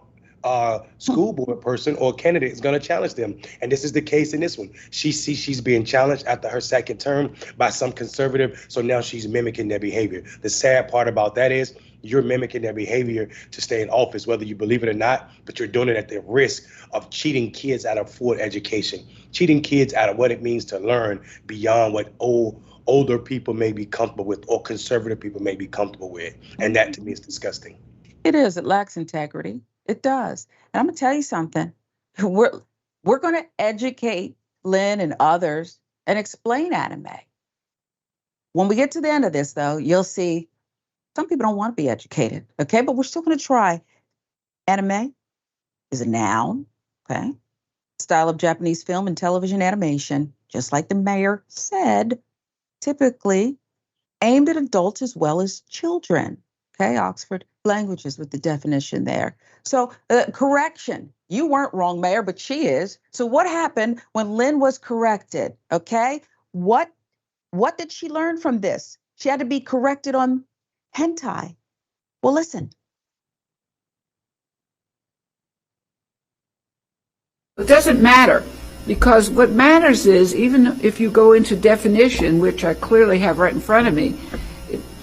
school board person or candidate is going to challenge them. And this is the case in this one. She sees she's being challenged after her second term by some conservative, so now she's mimicking their behavior. The sad part about that is you're mimicking their behavior to stay in office, whether you believe it or not, but you're doing it at the risk of cheating kids out of full education, cheating kids out of what it means to learn beyond what older people may be comfortable with or conservative people may be comfortable with. And that to me is disgusting. It is. It lacks integrity. It does. And I'm going to tell you something. We're going to educate Lynn and others and explain anime. When we get to the end of this, though, you'll see some people don't want to be educated. Okay. But we're still going to try. Anime is a noun. Okay. Style of Japanese film and television animation, just like the mayor said, typically aimed at adults as well as children. Okay, Oxford Languages with the definition there. So correction, you weren't wrong, Mayor, but she is. So what happened when Lynn was corrected? Okay, what did she learn from this? She had to be corrected on hentai. Well, listen. It doesn't matter. Because what matters is, even if you go into definition, which I clearly have right in front of me,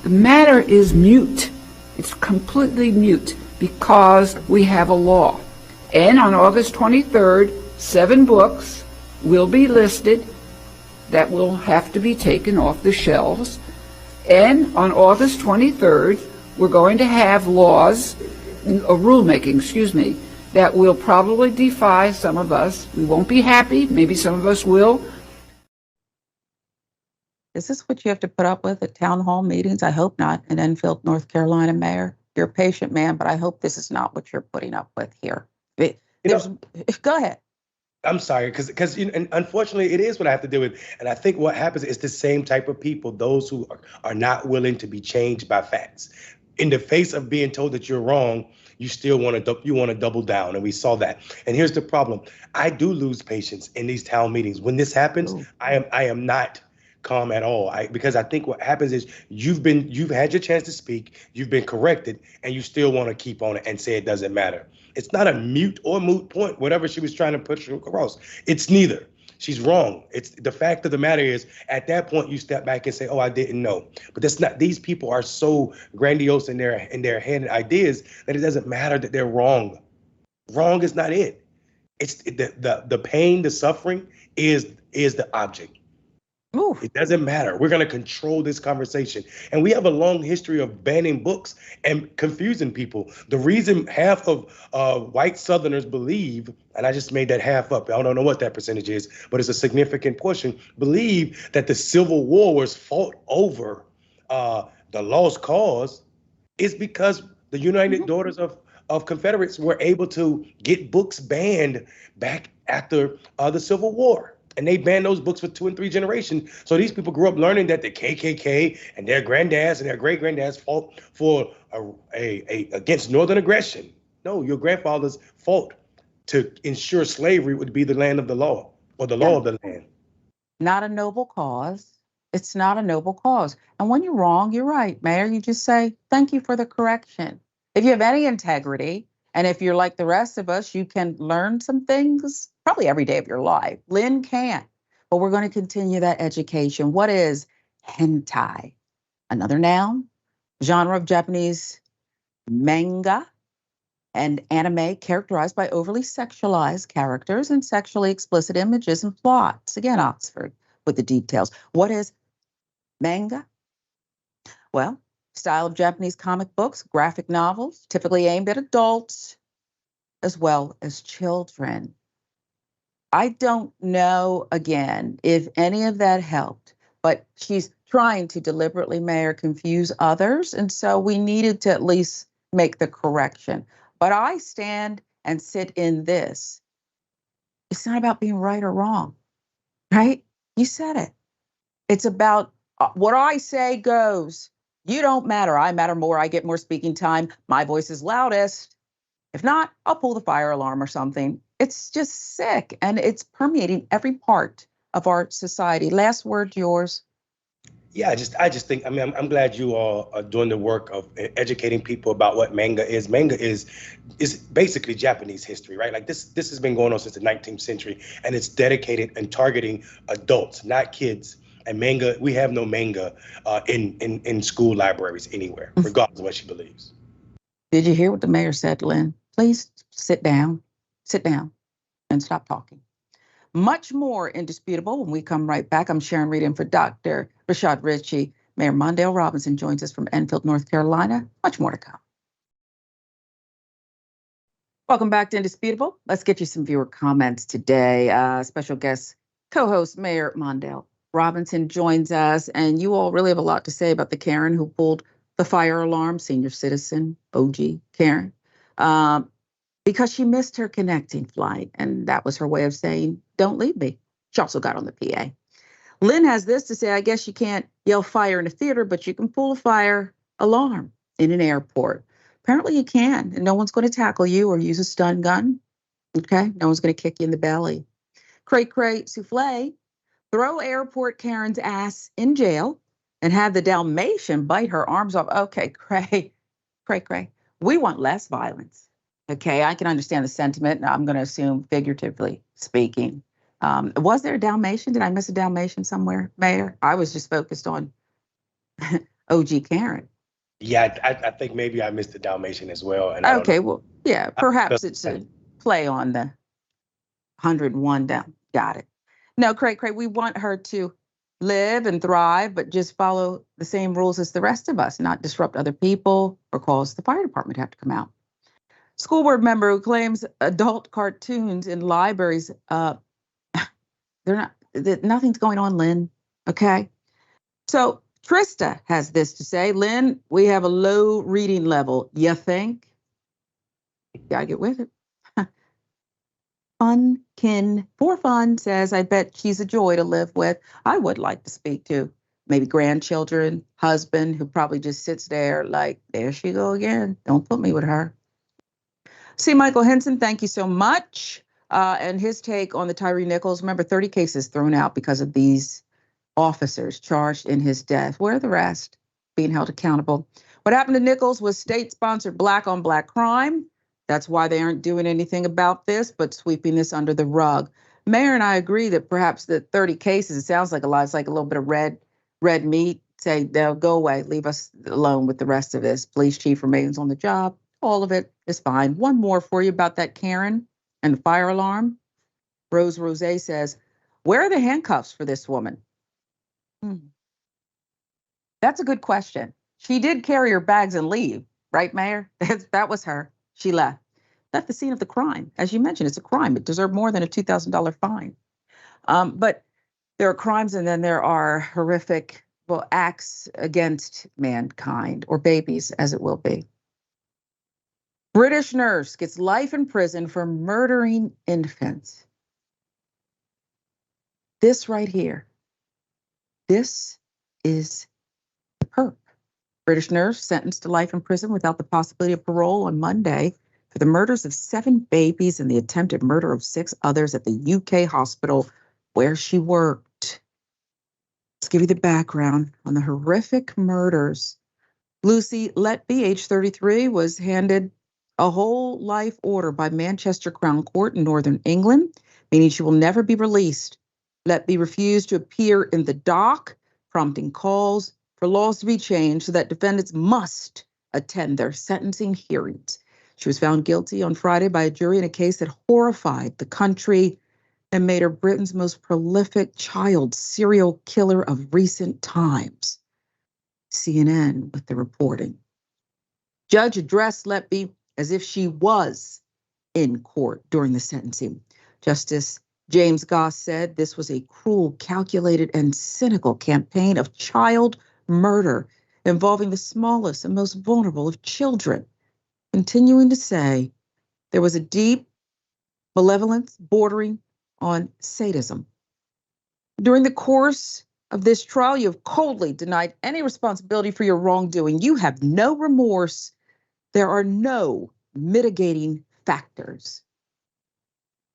the matter is mute. It's completely mute because we have a law. And on August 23rd, 7 books will be listed that will have to be taken off the shelves. And on August 23rd, we're going to have laws, rulemaking, that will probably defy some of us. We won't be happy. Maybe some of us will. Is this what you have to put up with at town hall meetings? I hope not. In Enfield, North Carolina, Mayor. You're a patient man, but I hope this is not what you're putting up with here. Go ahead. I'm sorry, because and unfortunately, it is what I have to deal with. And I think what happens is the same type of people, those who are not willing to be changed by facts. In the face of being told that you're wrong, you still want to double down, and we saw that. And here's the problem: I do lose patience in these town meetings. When this happens, I am not calm at all. Because I think what happens is you've had your chance to speak, you've been corrected, and you still want to keep on it and say it doesn't matter. It's not a mute or moot point, whatever she was trying to push across. It's neither. She's wrong. It's the fact of the matter is, at that point, you step back and say, "Oh, I didn't know." But that's not. These people are so grandiose in their head and ideas that it doesn't matter that they're wrong. Wrong is not it. It's the pain, the suffering is the object. Oof. It doesn't matter. We're going to control this conversation. And we have a long history of banning books and confusing people. The reason half of white Southerners believe, and I just made that half up, I don't know what that percentage is, but it's a significant portion, believe that the Civil War was fought over the lost cause is because the United Daughters of Confederates were able to get books banned back after the Civil War. And they banned those books for 2 and 3 generations. So these people grew up learning that the KKK and their granddads and their great granddads fought for against Northern aggression. No, your grandfathers fought to ensure slavery would be the land of the law, or the law of the land. Not a noble cause. It's not a noble cause. And when you're wrong, you're right, Mayor. You just say, thank you for the correction. If you have any integrity, and if you're like the rest of us, you can learn some things probably every day of your life. Lynn can't, but we're going to continue that education. What is hentai? Another noun, genre of Japanese manga and anime characterized by overly sexualized characters and sexually explicit images and plots. Again, Oxford with the details. What is manga? Well, style of Japanese comic books, graphic novels, typically aimed at adults as well as children. I don't know, again, if any of that helped, but she's trying to deliberately, Mayor, confuse others. And so we needed to at least make the correction. But I stand and sit in this. It's not about being right or wrong, right? You said it. It's about what I say goes. You don't matter. I matter more. I get more speaking time. My voice is loudest. If not, I'll pull the fire alarm or something. It's just sick, and it's permeating every part of our society. Last word, yours. Yeah, I just think, I mean, I'm glad you all are doing the work of educating people about what manga is. Manga is basically Japanese history, right? Like this has been going on since the 19th century, and it's dedicated and targeting adults, not kids. And manga, we have no manga in school libraries anywhere, regardless of what she believes. Did you hear what the mayor said, Lynn? Please sit down, and stop talking. Much more indisputable when we come right back. I'm Sharon Reed in for Dr. Rashad Ritchie. Mayor Mondale Robinson joins us from Enfield, North Carolina. Much more to come. Welcome back to Indisputable. Let's get you some viewer comments today. Special guest co-host Mayor Mondale Robinson joins us, and you all really have a lot to say about the Karen who pulled the fire alarm, senior citizen, OG Karen, because she missed her connecting flight, and that was her way of saying, don't leave me. She also got on the PA. Lynn has this to say, I guess you can't yell fire in a theater, but you can pull a fire alarm in an airport. Apparently you can, and no one's going to tackle you or use a stun gun. Okay, no one's going to kick you in the belly. Cray souffle, throw airport Karen's ass in jail and have the Dalmatian bite her arms off. Okay, cray. We want less violence. Okay, I can understand the sentiment. I'm going to assume figuratively speaking. Was there a Dalmatian? Did I miss a Dalmatian somewhere, Mayor? I was just focused on OG Karen. Yeah, I think maybe I missed the Dalmatian as well. And okay, well, yeah, perhaps it's a play on the 101 down. Got it. No, Cray, we want her to live and thrive, but just follow the same rules as the rest of us, not disrupt other people or cause the fire department to have to come out. School board member who claims adult cartoons in libraries, nothing's going on, Lynn. Okay. So Trista has this to say, Lynn, we have a low reading level. You think? Gotta get with it. Funkin for fun says, I bet she's a joy to live with. I would like to speak to maybe grandchildren, husband who probably just sits there like, there she go again. Don't put me with her. C. Michael Henson, thank you so much. And his take on the Tyre Nichols, remember 30 cases thrown out because of these officers charged in his death. Where are the rest? Being held accountable. What happened to Nichols was state-sponsored black on black crime. That's why they aren't doing anything about this, but sweeping this under the rug. Mayor and I agree that perhaps the 30 cases, it sounds like a lot. It's like a little bit of red meat. Say, they'll go away, leave us alone with the rest of this. Police chief remains on the job. All of it is fine. One more for you about that Karen and the fire alarm. Rose says, where are the handcuffs for this woman? That's a good question. She did carry her bags and leave, right, Mayor? That was her. She left the scene of the crime. As you mentioned, it's a crime. It deserved more than a $2,000 fine. But there are crimes, and then there are horrific, acts against mankind, or babies, as it will be. British nurse gets life in prison for murdering infants. This right here. This is the perp. British nurse sentenced to life in prison without the possibility of parole on Monday for the murders of 7 babies and the attempted murder of 6 others at the UK hospital where she worked. Let's give you the background on the horrific murders. Lucy Letby, age 33, was handed a whole life order by Manchester Crown Court in Northern England, meaning she will never be released. Letby refused to appear in the dock, prompting calls for laws to be changed so that defendants must attend their sentencing hearings. She was found guilty on Friday by a jury in a case that horrified the country and made her Britain's most prolific child serial killer of recent times. CNN with the reporting. Judge addressed Letby as if she was in court during the sentencing. Justice James Goss said this was a cruel, calculated, and cynical campaign of child murder involving the smallest and most vulnerable of children, continuing to say there was a deep malevolence bordering on sadism. During the course of this trial, you have coldly denied any responsibility for your wrongdoing. You have no remorse. There are no mitigating factors.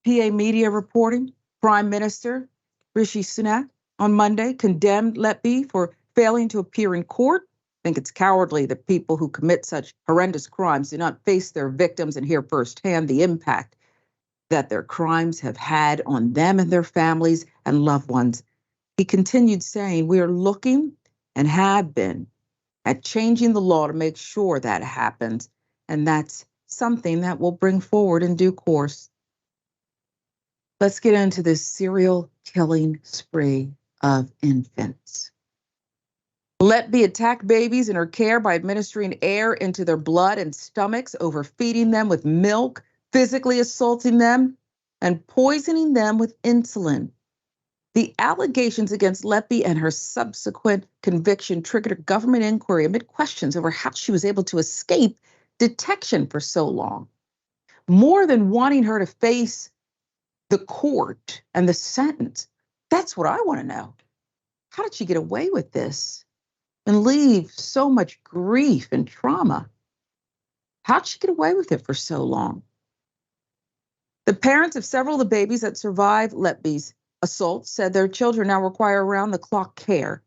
PA Media reporting, Prime Minister Rishi Sunak on Monday condemned Letby for failing to appear in court. I think it's cowardly that people who commit such horrendous crimes do not face their victims and hear firsthand the impact that their crimes have had on them and their families and loved ones. He continued saying, we are looking and have been at changing the law to make sure that happens. And that's something that we'll bring forward in due course. Let's get into this serial killing spree of infants. Letby attacked babies in her care by administering air into their blood and stomachs, overfeeding them with milk, physically assaulting them, and poisoning them with insulin. The allegations against Letby and her subsequent conviction triggered a government inquiry amid questions over how she was able to escape detection for so long. More than wanting her to face the court and the sentence, that's what I want to know. How did she get away with this and leave so much grief and trauma? How'd she get away with it for so long? The parents of several of the babies that survived Letby's assault said their children now require around-the-clock care.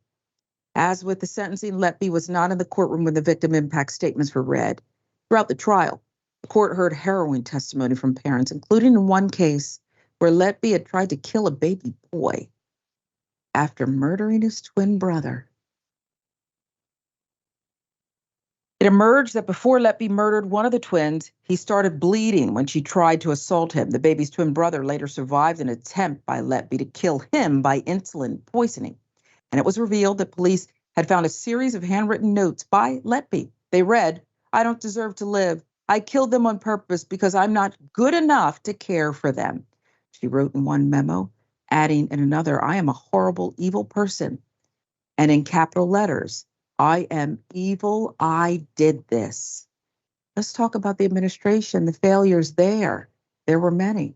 As with the sentencing, Letby was not in the courtroom when the victim impact statements were read. Throughout the trial, the court heard harrowing testimony from parents, including in one case where Letby had tried to kill a baby boy after murdering his twin brother. It emerged that before Letby murdered one of the twins, he started bleeding when she tried to assault him. The baby's twin brother later survived an attempt by Letby to kill him by insulin poisoning. And it was revealed that police had found a series of handwritten notes by Letby. They read, I don't deserve to live. I killed them on purpose because I'm not good enough to care for them. She wrote in one memo, adding in another, I am a horrible, evil person. And in capital letters, I am evil, I did this. Let's talk about the administration, the failures there. There were many.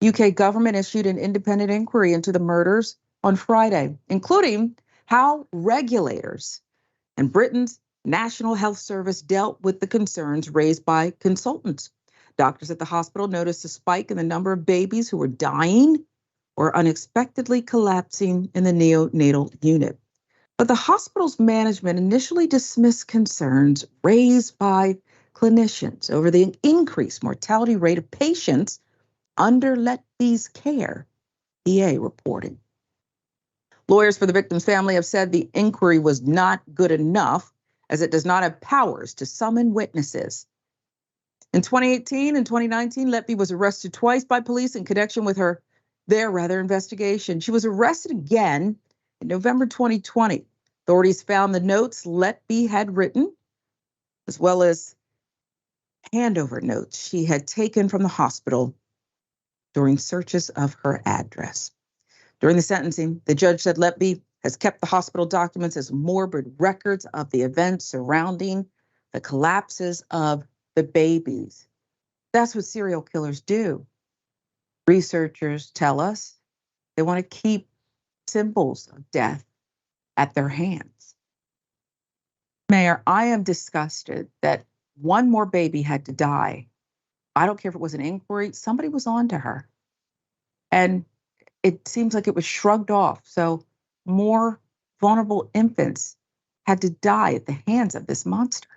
UK government issued an independent inquiry into the murders on Friday, including how regulators and Britain's National Health Service dealt with the concerns raised by consultants. Doctors at the hospital noticed a spike in the number of babies who were dying or unexpectedly collapsing in the neonatal unit. But the hospital's management initially dismissed concerns raised by clinicians over the increased mortality rate of patients under Letby's care, EA reported. Lawyers for the victim's family have said the inquiry was not good enough as it does not have powers to summon witnesses. In 2018 and 2019, Letby was arrested twice by police in connection with their investigation. She was arrested again in November 2020. Authorities found the notes Letby had written, as well as handover notes she had taken from the hospital during searches of her address. During the sentencing, the judge said Letby has kept the hospital documents as morbid records of the events surrounding the collapses of the babies. That's what serial killers do. Researchers tell us they want to keep symbols of death at their hands. Mayor, I am disgusted that one more baby had to die. I don't care if it was an inquiry, somebody was on to her. And it seems like it was shrugged off. So more vulnerable infants had to die at the hands of this monster.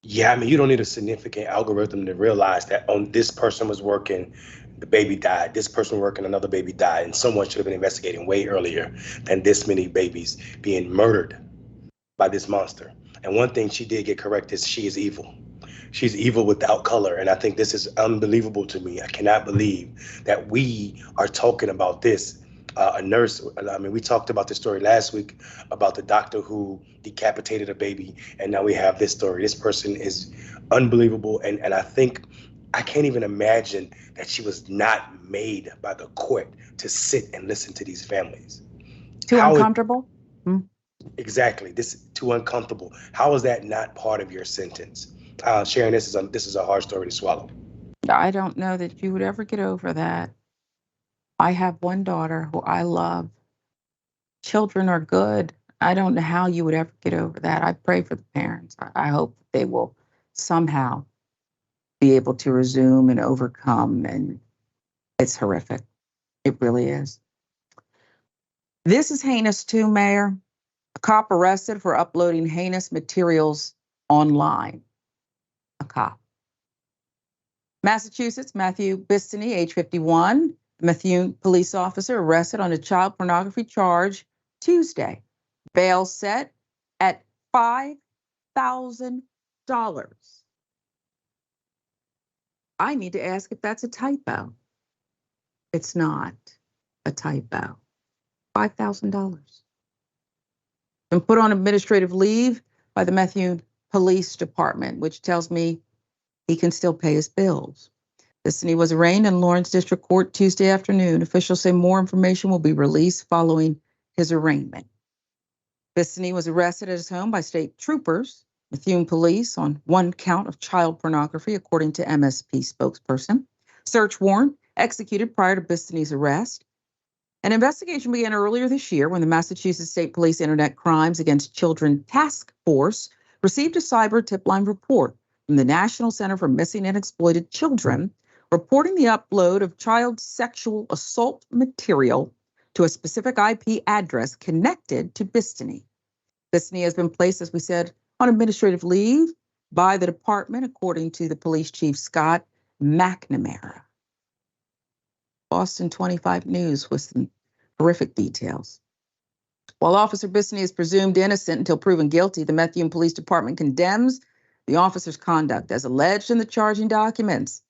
Yeah, I mean, you don't need a significant algorithm to realize that on this person was working, the baby died. This person working, another baby died. And someone should have been investigating way earlier than this many babies being murdered by this monster. And one thing she did get correct is she is evil. She's evil without color. And I think this is unbelievable to me. I cannot believe that we are talking about this. A nurse, I mean, we talked about this story last week about the doctor who decapitated a baby. And now we have this story. This person is unbelievable. And I think I can't even imagine that she was not made by the court to sit and listen to these families. Too uncomfortable? Exactly. This is too uncomfortable. How is that not part of your sentence? Sharon, this is a hard story to swallow. I don't know that you would ever get over that. I have one daughter who I love. Children are good. I don't know how you would ever get over that. I pray for the parents. I hope they will somehow be able to resume and overcome. And it's horrific. It really is. This is heinous too, Mayor. A cop arrested for uploading heinous materials online. A cop. Massachusetts, Matthew Bistany, age 51, Methuen police officer, arrested on a child pornography charge Tuesday. Bail set at $5,000. I need to ask if that's a typo. It's not a typo. $5,000. Been put on administrative leave by the Methuen Police Department, which tells me he can still pay his bills. Bistany was arraigned in Lawrence District Court Tuesday afternoon. Officials say more information will be released following his arraignment. Bistany was arrested at his home by state troopers, Methuen police, on one count of child pornography, according to MSP spokesperson. Search warrant executed prior to Bistany's arrest. An investigation began earlier this year when the Massachusetts State Police Internet Crimes Against Children Task Force received a cyber tip line report from the National Center for Missing and Exploited Children, reporting the upload of child sexual assault material to a specific IP address connected to Bistany. Bistany has been placed, as we said, on administrative leave by the department, according to the police chief, Scott McNamara. Boston 25 News with some horrific details. While Officer Bistany is presumed innocent until proven guilty, the Methuen Police Department condemns the officer's conduct as alleged in the charging documents.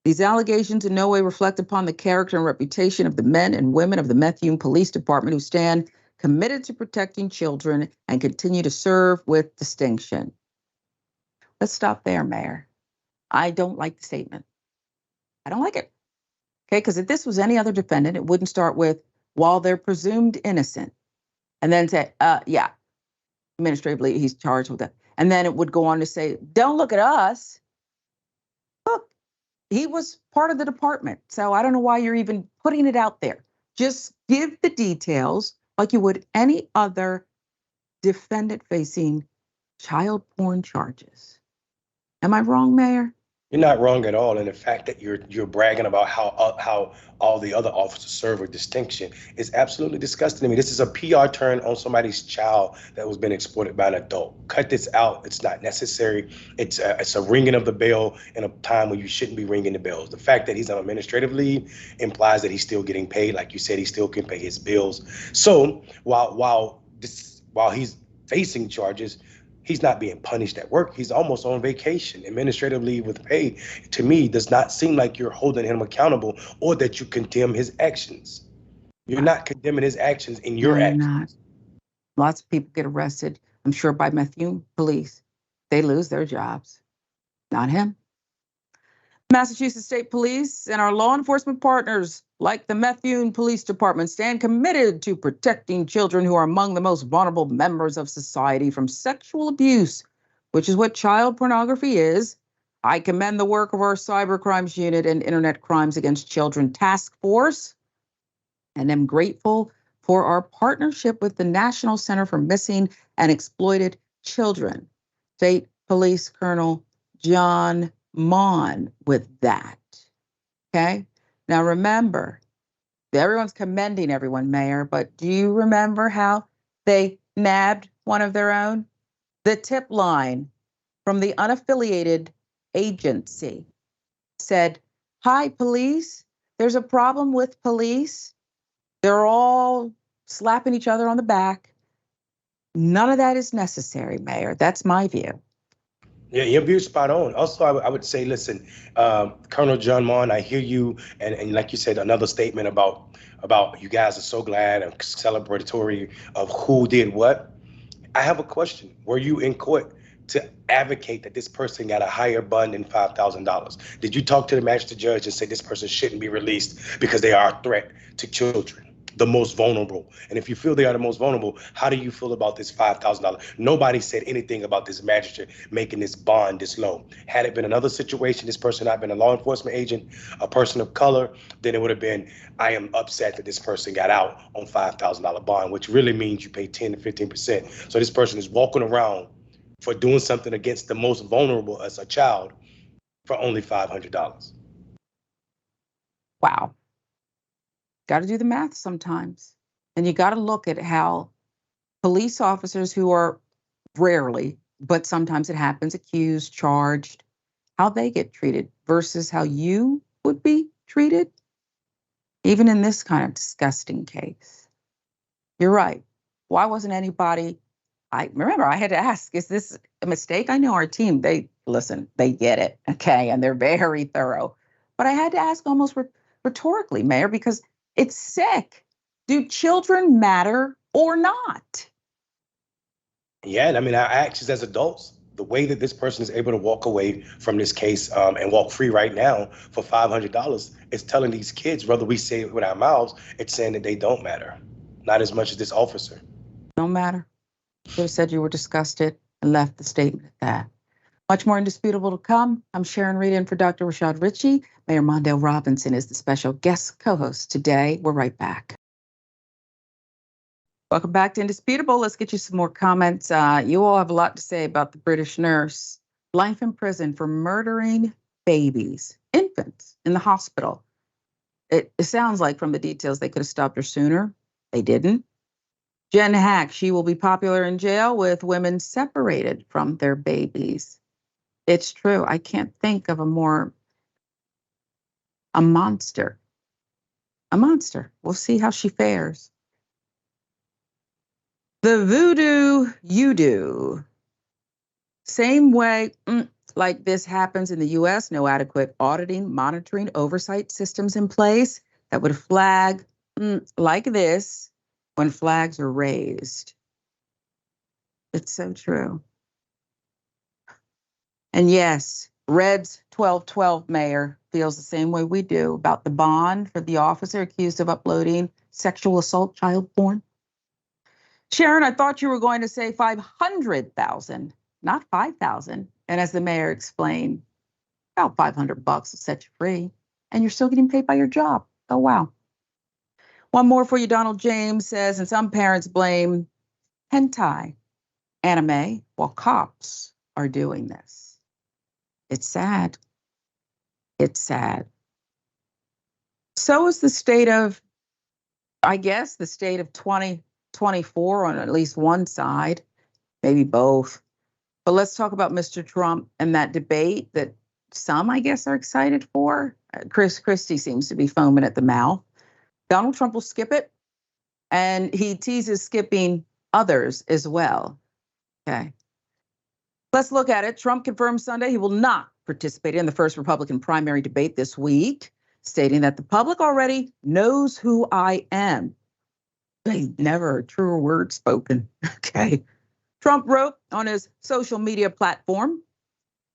These allegations in no way reflect upon the character and reputation of the men and women of the Methuen Police Department who stand committed to protecting children and continue to serve with distinction. Let's stop there, Mayor. I don't like the statement. I don't like it. Okay, because if this was any other defendant, it wouldn't start with, while they're presumed innocent, and then say, yeah, administratively, he's charged with that. And then it would go on to say, don't look at us. Look, he was part of the department. So I don't know why you're even putting it out there. Just give the details like you would any other defendant facing child porn charges. Am I wrong, Mayor? You're not wrong at all. And the fact that you're bragging about how all the other officers serve with distinction is absolutely disgusting to me. This is a PR turn on somebody's child that was being exploited by an adult. Cut this out. It's not necessary. It's a ringing of the bell in a time when you shouldn't be ringing the bells. The fact that he's on administrative leave implies that he's still getting paid. Like you said, he still can pay his bills. So while he's facing charges, he's not being punished at work. He's almost on vacation. Administrative leave with pay, to me, does not seem like you're holding him accountable or that you condemn his actions. You're not condemning his actions in your actions. Not. Lots of people get arrested, I'm sure, by Methuen police. They lose their jobs. Not him. Massachusetts State Police and our law enforcement partners, like the Methuen Police Department, stand committed to protecting children who are among the most vulnerable members of society from sexual abuse, which is what child pornography is. I commend the work of our Cyber Crimes Unit and Internet Crimes Against Children Task Force, and am grateful for our partnership with the National Center for Missing and Exploited Children. State Police Colonel John Mon with that. Okay? Now remember, everyone's commending everyone, Mayor, but do you remember how they nabbed one of their own? The tip line from the unaffiliated agency said, "Hi, police. There's a problem with police. They're all slapping each other on the back." None of that is necessary, Mayor. That's my view. Yeah, your view's spot on. Also, I would say, listen, Colonel John Mon, I hear you, and like you said, another statement about you guys are so glad and celebratory of who did what. I have a question. Were you in court to advocate that this person got a higher bond than $5,000? Did you talk to the magistrate judge and say this person shouldn't be released because they are a threat to children, the most vulnerable? And if you feel they are the most vulnerable, how do you feel about this $5,000? Nobody said anything about this magistrate making this bond this low. Had it been another situation, this person not been a law enforcement agent, a person of color, then it would have been, I am upset that this person got out on $5,000 bond, which really means you pay 10 to 15%. So this person is walking around for doing something against the most vulnerable as a child for only $500. Wow. Got to do the math sometimes. And you got to look at how police officers who are rarely, but sometimes it happens, accused, charged, how they get treated versus how you would be treated, even in this kind of disgusting case. You're right. Why wasn't anybody, I remember I had to ask, is this a mistake? I know our team, they get it, okay, and they're very thorough. But I had to ask almost rhetorically, Mayor, because it's sick. Do children matter or not? Yeah, and I mean, our actions as adults, the way that this person is able to walk away from this case and walk free right now for $500 is telling these kids, whether we say it with our mouths, it's saying that they don't matter. Not as much as this officer. Don't matter. You could have said you were disgusted and left the statement at that. Much more indisputable to come. I'm Sharon Reed in for Dr. Rashad Ritchie. Mayor Mondale Robinson is the special guest co-host today. We're right back. Welcome back to Indisputable. Let's get you some more comments. You all have a lot to say about the British nurse. Life in prison for murdering babies, infants in the hospital. It sounds like from the details they could have stopped her sooner. They didn't. Jen Hack, she will be popular in jail with women separated from their babies. It's true. I can't think of a monster. A monster. We'll see how she fares. The voodoo you do. Same way like this happens in the U.S., no adequate auditing, monitoring, oversight systems in place that would flag like this when flags are raised. It's so true. And yes, Red's 1212 mayor feels the same way we do about the bond for the officer accused of uploading sexual assault child porn. Sharon, I thought you were going to say 500,000, not 5,000. And as the mayor explained, about $500 will set you free, and you're still getting paid by your job. Oh, wow. One more for you. Donald James says, and some parents blame hentai, anime, while cops are doing this. It's sad. It's sad. So is the state of, I guess, the state of 2024 on at least one side, maybe both. But let's talk about Mr. Trump and that debate that some, I guess, are excited for. Chris Christie seems to be foaming at the mouth. Donald Trump will skip it, and he teases skipping others as well. Okay. Let's look at it. Trump confirmed Sunday he will not participate in the first Republican primary debate this week, stating that the public already knows who I am. Never a truer word spoken. Okay. Trump wrote on his social media platform,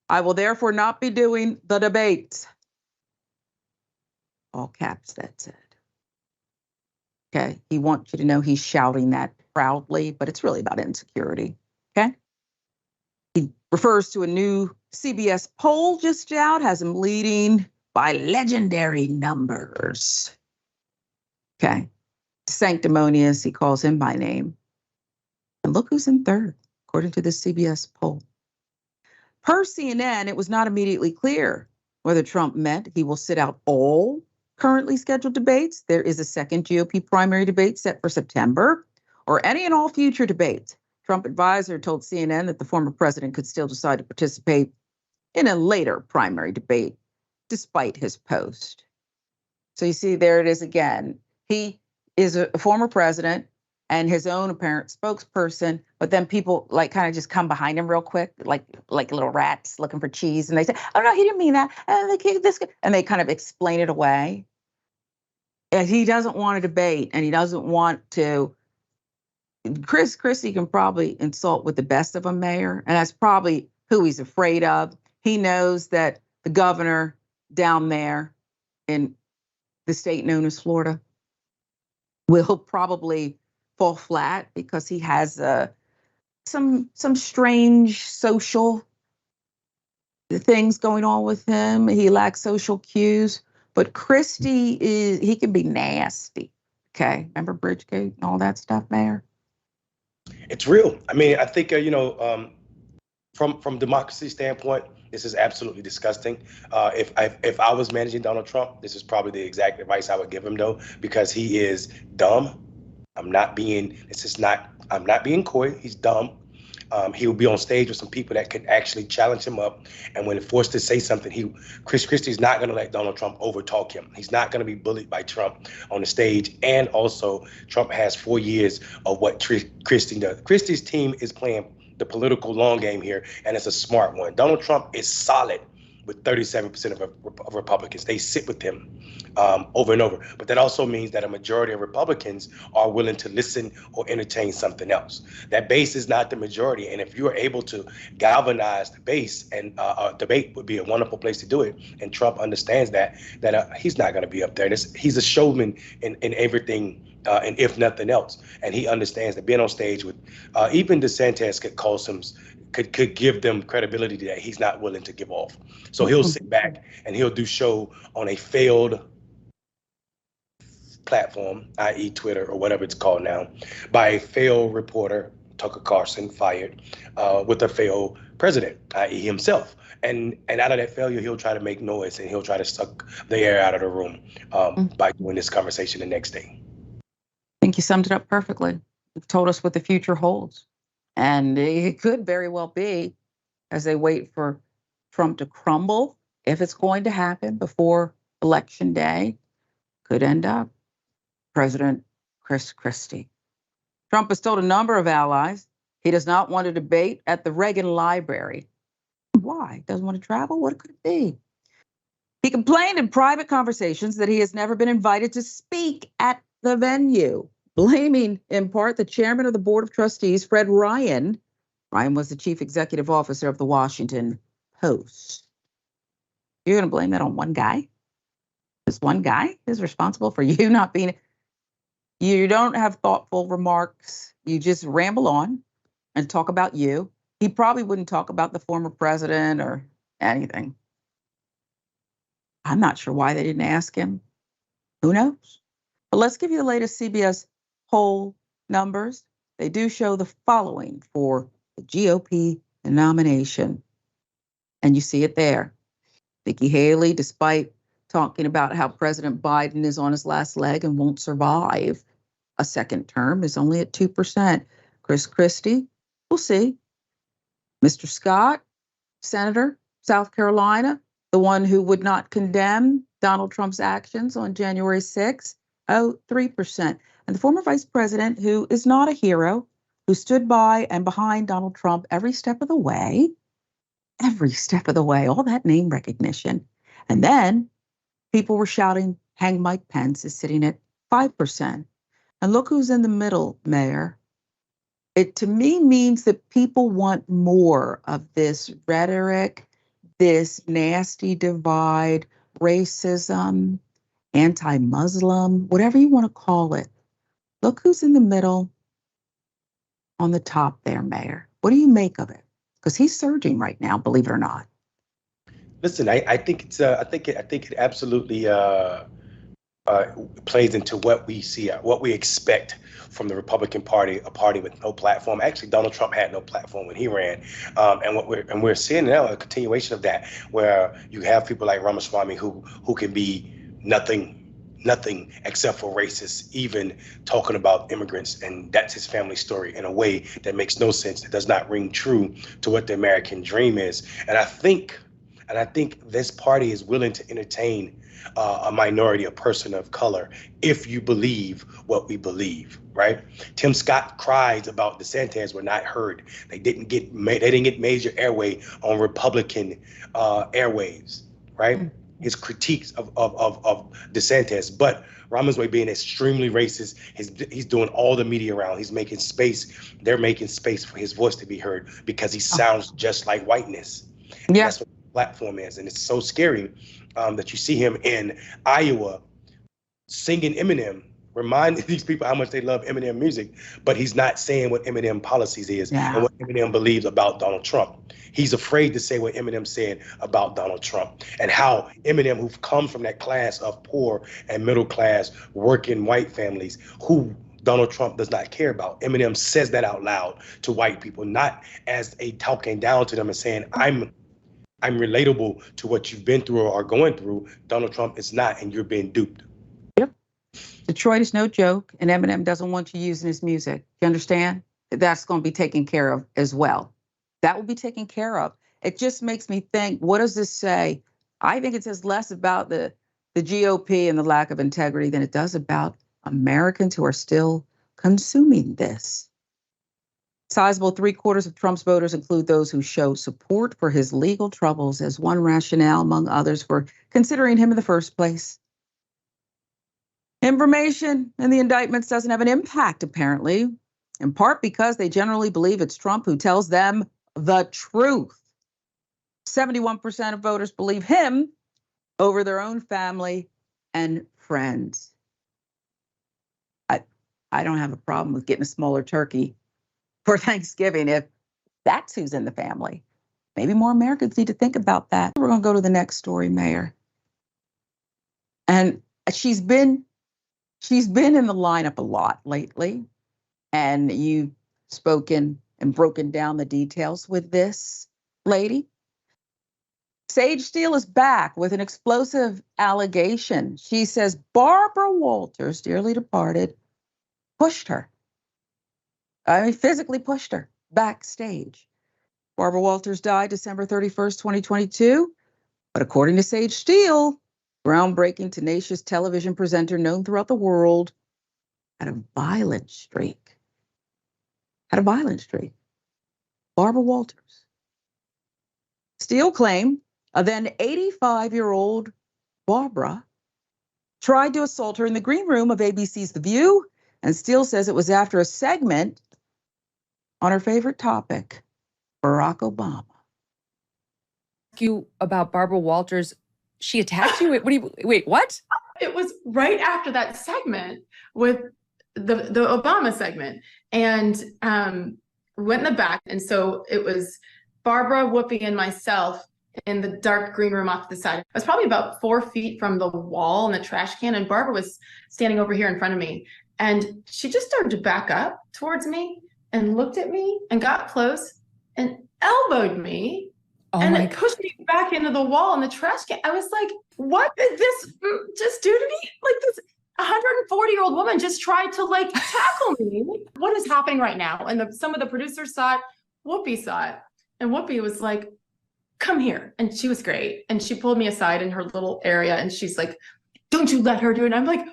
I will therefore not be doing the debate. All caps, that said. Okay. He wants you to know he's shouting that proudly, but it's really about insecurity. Okay. He refers to a new CBS poll just out, has him leading by legendary numbers. Okay. Sanctimonious, he calls him by name. And look who's in third, according to the CBS poll. Per CNN, it was not immediately clear whether Trump meant he will sit out all currently scheduled debates. There is a second GOP primary debate set for September, or any and all future debates. Trump advisor told CNN that the former president could still decide to participate in a later primary debate, despite his post. So you see, there it is again. He is a former president and his own apparent spokesperson, but then people like kind of just come behind him real quick, like little rats looking for cheese, and they say, "Oh no, he didn't mean that," and they kind of explain it away. And he doesn't want to debate, and he doesn't want to Chris Christie can probably insult with the best of them, Mayor, and that's probably who he's afraid of. He knows that the governor down there in the state known as Florida will probably fall flat because he has some strange social things going on with him. He lacks social cues, but Christie he can be nasty. Okay, remember Bridgegate and all that stuff, Mayor? It's real. I mean, I think from democracy standpoint, this is absolutely disgusting. If I was managing Donald Trump, this is probably the exact advice I would give him, though, because he is dumb. I'm not being coy. He's dumb. He will be on stage with some people that could actually challenge him up. And when forced to say something, Chris Christie's not going to let Donald Trump overtalk him. He's not going to be bullied by Trump on the stage. And also, Trump has 4 years of what Christie does. Christie's team is playing the political long game here, and it's a smart one. Donald Trump is solid with 37% of Republicans. They sit with him over and over. But that also means that a majority of Republicans are willing to listen or entertain something else. That base is not the majority. And if you are able to galvanize the base, and debate would be a wonderful place to do it. And Trump understands that he's not going to be up there. He's a showman in everything. And if nothing else, and he understands that being on stage with even DeSantis could give them credibility that he's not willing to give off. So he'll sit back and he'll do show on a failed platform, i.e. Twitter or whatever it's called now, by a failed reporter, Tucker Carlson, fired, with a failed president, i.e. himself. And out of that failure, he'll try to make noise and he'll try to suck the air out of the room by doing this conversation the next day. I think you summed it up perfectly. You've told us what the future holds. And it could very well be, as they wait for Trump to crumble, if it's going to happen before Election Day, could end up President Chris Christie. Trump has told a number of allies he does not want to debate at the Reagan Library. Why? Doesn't want to travel? What could it be? He complained in private conversations that he has never been invited to speak at the venue, blaming in part the chairman of the board of trustees, Fred Ryan. Ryan was the chief executive officer of the Washington Post. You're going to blame that on one guy? This one guy is responsible for you not being. You don't have thoughtful remarks. You just ramble on and talk about you. He probably wouldn't talk about the former president or anything. I'm not sure why they didn't ask him. Who knows? But let's give you the latest CBS poll numbers. They do show the following for the GOP nomination. And you see it there. Nikki Haley, despite talking about how President Biden is on his last leg and won't survive a second term, is only at 2%. Chris Christie, we'll see. Mr. Scott, Senator, South Carolina, the one who would not condemn Donald Trump's actions on January 6th, 3%. And the former vice president, who is not a hero, who stood by and behind Donald Trump every step of the way, all that name recognition. And then people were shouting, hang Mike Pence is sitting at 5%. And look who's in the middle, Mayor. It to me means that people want more of this rhetoric, this nasty divide, racism, anti-Muslim, whatever you want to call it. Look who's in the middle on the top there, Mayor. What do you make of it? Because he's surging right now, believe it or not. Listen, I think it absolutely plays into what we see, what we expect from the Republican Party, a party with no platform. Actually, Donald Trump had no platform when he ran, and we're seeing now a continuation of that, where you have people like Ramaswamy who can be nothing except for racist, even talking about immigrants, and that's his family story in a way that makes no sense, that does not ring true to what the American dream is. And I think this party is willing to entertain a minority, a person of color, if you believe what we believe, right? Tim Scott cries about DeSantis were not heard. They didn't get major airway on Republican airwaves, right? His critiques of DeSantis, but Ramon's Way being extremely racist. He's doing all the media around. He's making space. They're making space for his voice to be heard because he sounds just like whiteness. And that's what the platform is. And it's so scary that you see him in Iowa singing Eminem, reminding these people how much they love Eminem music, but he's not saying what Eminem policies is and what Eminem believes about Donald Trump. He's afraid to say what Eminem said about Donald Trump and how Eminem, who comes from that class of poor and middle class working white families, who Donald Trump does not care about. Eminem says that out loud to white people, not as a talking down to them and saying, I'm relatable to what you've been through or are going through. Donald Trump is not, and you're being duped. Detroit is no joke, and Eminem doesn't want you using his music. You understand? That's going to be taken care of as well. That will be taken care of. It just makes me think, what does this say? I think it says less about the GOP and the lack of integrity than it does about Americans who are still consuming this. Sizable 3/4 of Trump's voters include those who show support for his legal troubles as one rationale, among others, for considering him in the first place. Information in the indictments doesn't have an impact, apparently, in part because they generally believe it's Trump who tells them the truth. 71% of voters believe him over their own family and friends. I don't have a problem with getting a smaller turkey for Thanksgiving if that's who's in the family. Maybe more Americans need to think about that. We're going to go to the next story, Mayor. And she's been in the lineup a lot lately, and you've spoken and broken down the details with this lady. Sage Steele is back with an explosive allegation. She says Barbara Walters, dearly departed, pushed her. Physically pushed her backstage. Barbara Walters died December 31st, 2022. But according to Sage Steele, groundbreaking, tenacious television presenter known throughout the world, had a violent streak. Barbara Walters. Steele claimed a then 85-year-old Barbara tried to assault her in the green room of ABC's The View, and Steele says it was after a segment on her favorite topic, Barack Obama. You about Barbara Walters. She attacked you? Wait, what? It was right after that segment with the Obama segment. And went in the back. And so it was Barbara, Whoopi, and myself in the dark green room off to the side. I was probably about 4 feet from the wall and the trash can. And Barbara was standing over here in front of me. And she just started to back up towards me and looked at me and got close and elbowed me. And it pushed me back into the wall in the trash can. I was like, what did this just do to me? Like, this 140-year-old woman just tried to tackle me. What is happening right now? And some of the producers saw it. Whoopi saw it. And Whoopi was like, come here. And she was great. And she pulled me aside in her little area. And she's like, don't you let her do it. And I'm like,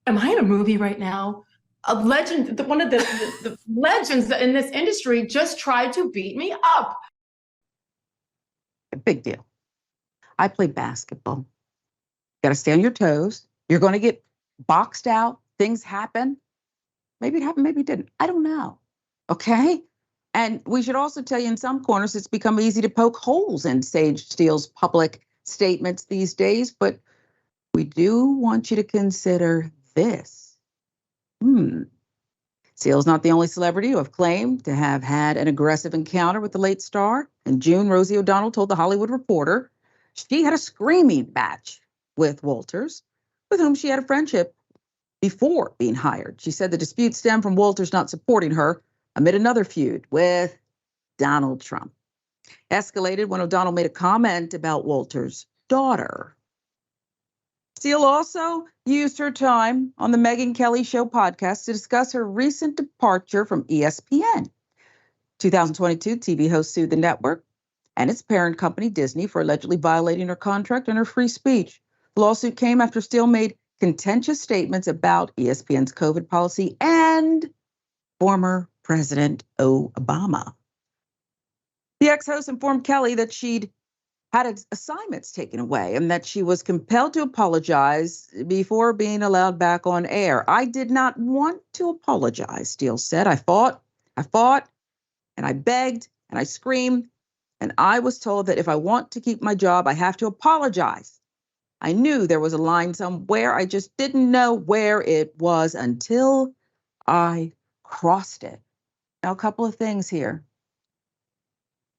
am I in a movie right now? A legend, one of the legends in this industry just tried to beat me up. Big deal. I play basketball. You got to stay on your toes. You're going to get boxed out. Things happen. Maybe it happened, maybe it didn't. I don't know. Okay? And we should also tell you, in some corners, it's become easy to poke holes in Sage Steele's public statements these days. But we do want you to consider this. Steele's not the only celebrity who have claimed to have had an aggressive encounter with the late star. In June, Rosie O'Donnell told The Hollywood Reporter she had a screaming match with Walters, with whom she had a friendship before being hired. She said the dispute stemmed from Walters not supporting her amid another feud with Donald Trump. Escalated when O'Donnell made a comment about Walters' daughter. Steele also used her time on the Megyn Kelly Show podcast to discuss her recent departure from ESPN. 2022, TV host sued the network and its parent company, Disney, for allegedly violating her contract and her free speech. The lawsuit came after Steele made contentious statements about ESPN's COVID policy and former President Obama. The ex-host informed Kelly that she'd had its assignments taken away and that she was compelled to apologize before being allowed back on air. I did not want to apologize, Steele said. I fought, and I begged, and I screamed, and I was told that if I want to keep my job, I have to apologize. I knew there was a line somewhere. I just didn't know where it was until I crossed it. Now, a couple of things here.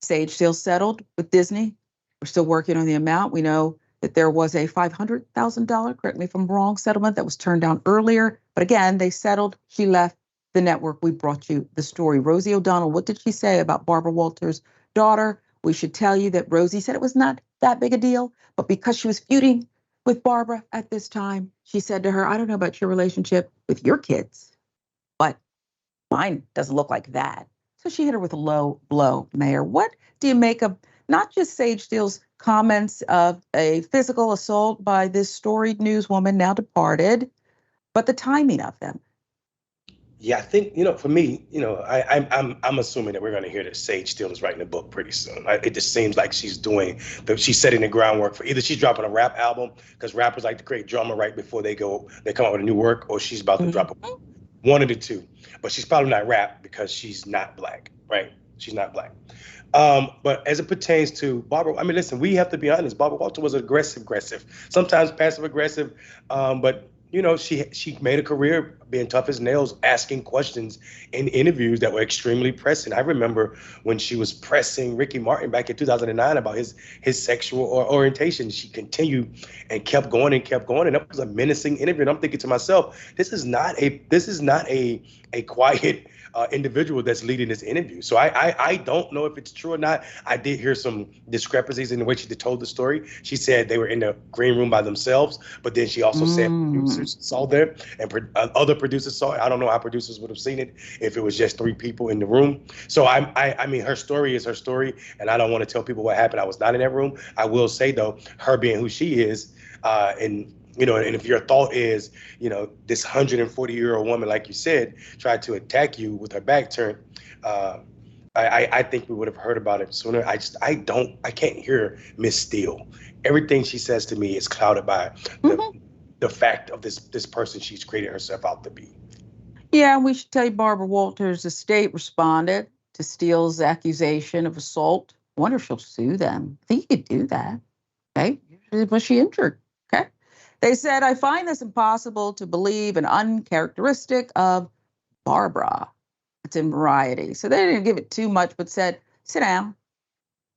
Sage Steele settled with Disney. We're still working on the amount. We know that there was a $500,000, correct me if I'm wrong, settlement that was turned down earlier. But again, they settled. She left the network. We brought you the story. Rosie O'Donnell, what did she say about Barbara Walters' daughter? We should tell you that Rosie said it was not that big a deal, but because she was feuding with Barbara at this time, she said to her, I don't know about your relationship with your kids, but mine doesn't look like that. So she hit her with a low blow, Mayor. What do you make of not just Sage Steele's comments of a physical assault by this storied newswoman now departed, but the timing of them? Yeah, I think, for me, I'm assuming that we're going to hear that Sage Steele is writing a book pretty soon. It just seems like she's setting the groundwork for either she's dropping a rap album, because rappers like to create drama right before they come out with a new work, or she's about to drop a book. One of the two. But she's probably not rap because she's not black, right? She's not black. But as it pertains to Barbara, I mean, listen, we have to be honest. Barbara Walters was aggressive, sometimes passive aggressive, but she made a career being tough as nails, asking questions in interviews that were extremely pressing. I remember when she was pressing Ricky Martin back in 2009 about his sexual orientation. She continued and kept going, and that was a menacing interview. And I'm thinking to myself, this is not a quiet individual that's leading this interview. So I don't know if it's true or not. I did hear some discrepancies in the way she told the story. She said they were in the green room by themselves, but then she also said producers saw them and other producers saw it. I don't know how producers would have seen it if it was just 3 people in the room. So I mean, her story is her story, and I don't want to tell people what happened. I was not in that room. I will say though, her being who she is, and if your thought is, this 140-year-old woman, like you said, tried to attack you with her back turned, I think we would have heard about it sooner. I can't hear Miss Steele. Everything she says to me is clouded by the fact of this person she's created herself out to be. Yeah, we should tell you Barbara Walters' estate responded to Steele's accusation of assault. I wonder if she'll sue them. I think you could do that. Okay. Was she injured? Okay. They said, I find this impossible to believe and uncharacteristic of Barbara. It's in Variety. So they didn't give it too much, but said, sit down.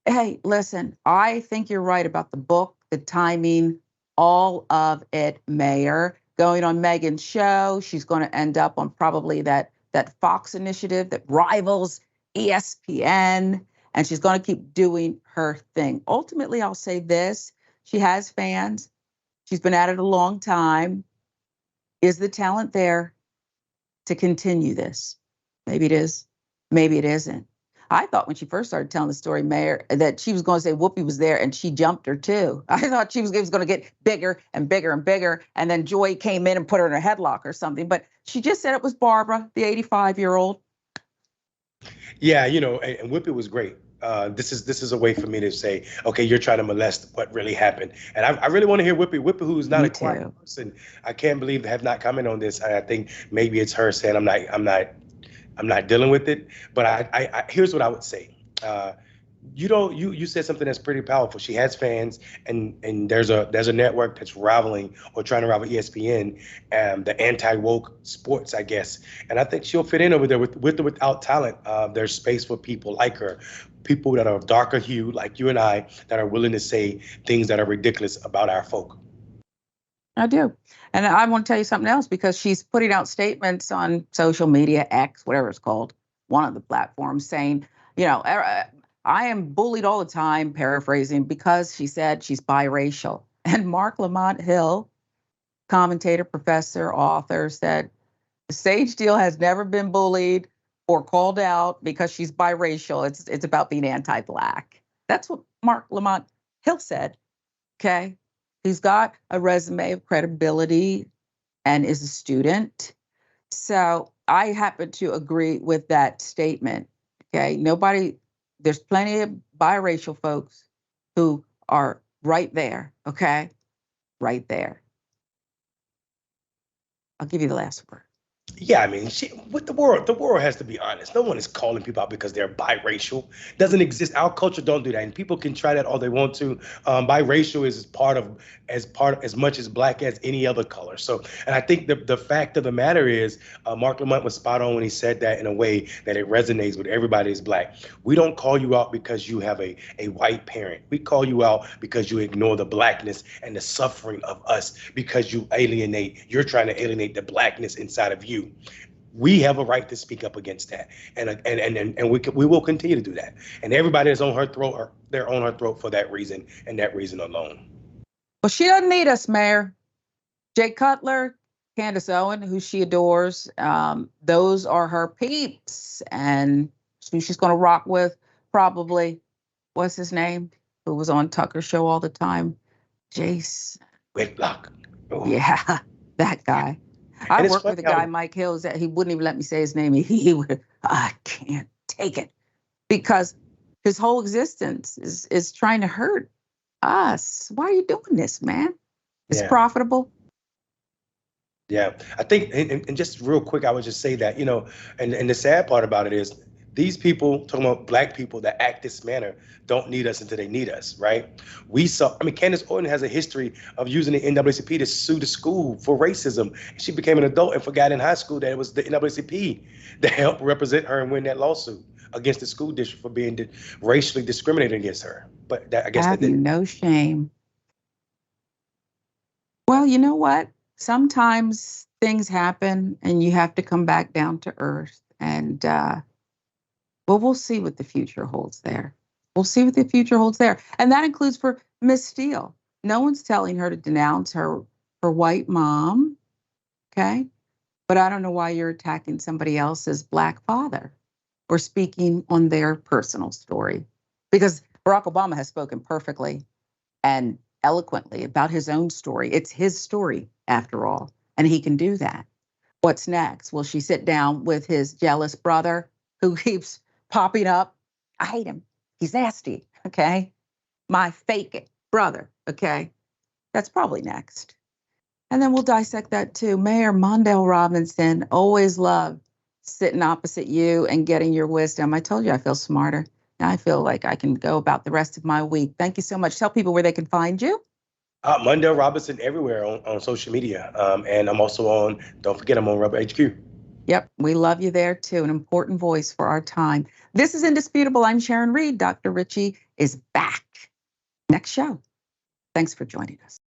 Hey, listen, I think you're right about the book, the timing, all of it, Mayor. Going on Megan's show, she's going to end up on probably that Fox initiative that rivals ESPN, and she's going to keep doing her thing. Ultimately, I'll say this. She has fans. She's been at it a long time. Is the talent there to continue this? Maybe it is. Maybe it isn't. I thought when she first started telling the story, Mayor, that she was going to say Whoopi was there and she jumped her too. I thought she was going to get bigger and bigger and bigger. And then Joy came in and put her in a headlock or something. But she just said it was Barbara, the 85-year-old. Yeah, and Whoopi was great. This is a way for me to say, okay, you're trying to molest what really happened. And I really want to hear Whoopi, who's not a quiet person. I can't believe they have not commented on this. I think maybe it's her saying I'm not dealing with it. But I here's what I would say. You said something that's pretty powerful. She has fans, and there's a network that's rivaling or trying to rival ESPN, the anti-woke sports, I guess. And I think she'll fit in over there with or without talent. There's space for people like her, people that are of darker hue, like you and I, that are willing to say things that are ridiculous about our folk. I do. And I want to tell you something else, because she's putting out statements on social media, X, whatever it's called, one of the platforms, saying, I am bullied all the time, paraphrasing, because she said she's biracial. And Mark Lamont Hill, commentator, professor, author, said Sage Steele has never been bullied or called out because she's biracial. It's about being anti-black. That's what Mark Lamont Hill said. Okay. He's got a resume of credibility and is a student. So I happen to agree with that statement. Okay. There's plenty of biracial folks who are right there, okay? Right there. I'll give you the last word. Yeah, I mean, with the world has to be honest. No one is calling people out because they're biracial. Doesn't exist. Our culture don't do that, and people can try that all they want to. Biracial is part of as much as black as any other color. So, and I think the fact of the matter is, Mark Lamont was spot on when he said that in a way that it resonates with everybody who's black. We don't call you out because you have a white parent. We call you out because you ignore the blackness and the suffering of us because you're trying to alienate the blackness inside of you. We have a right to speak up against that, and we will continue to do that. And everybody is on her throat, they're on her throat for that reason and that reason alone. Well, she doesn't need us, Mayor. Jay Cutler, Candace Owen, who she adores, those are her peeps, and who she's going to rock with probably. What's his name? Who was on Tucker's show all the time? Jace Whitlock. Oh. Yeah, that guy. I worked with a guy, Mike Hills, that he wouldn't even let me say his name. He would, I can't take it, because his whole existence is trying to hurt us. Why are you doing this, man? It's profitable. Yeah, I think, and just real quick, I would just say that, and the sad part about it is these people, talking about black people that act this manner, don't need us until they need us, right? Candace Owens has a history of using the NAACP to sue the school for racism. She became an adult and forgot in high school that it was the NAACP that helped represent her and win that lawsuit against the school district for being racially discriminated against her. But I guess have you no shame. Well, you know what? Sometimes things happen and you have to come back down to earth. And we'll see what the future holds there. We'll see what the future holds there. And that includes for Miss Steele. No one's telling her to denounce her white mom, okay? But I don't know why you're attacking somebody else's black father or speaking on their personal story. Because Barack Obama has spoken perfectly and eloquently about his own story. It's his story, after all, and he can do that. What's next? Will she sit down with his jealous brother who keeps popping up? I hate him. He's nasty, okay? My fake brother, okay? That's probably next. And then we'll dissect that too. Mayor Mondale Robinson, always love sitting opposite you and getting your wisdom. I told you I feel smarter. Now I feel like I can go about the rest of my week. Thank you so much. Tell people where they can find you. Mondale Robinson everywhere on social media. And I'm also don't forget, I'm on Rubber HQ. Yep, we love you there too. An important voice for our time. This is Indisputable. I'm Sharon Reed. Dr. Ritchie is back. Next show. Thanks for joining us.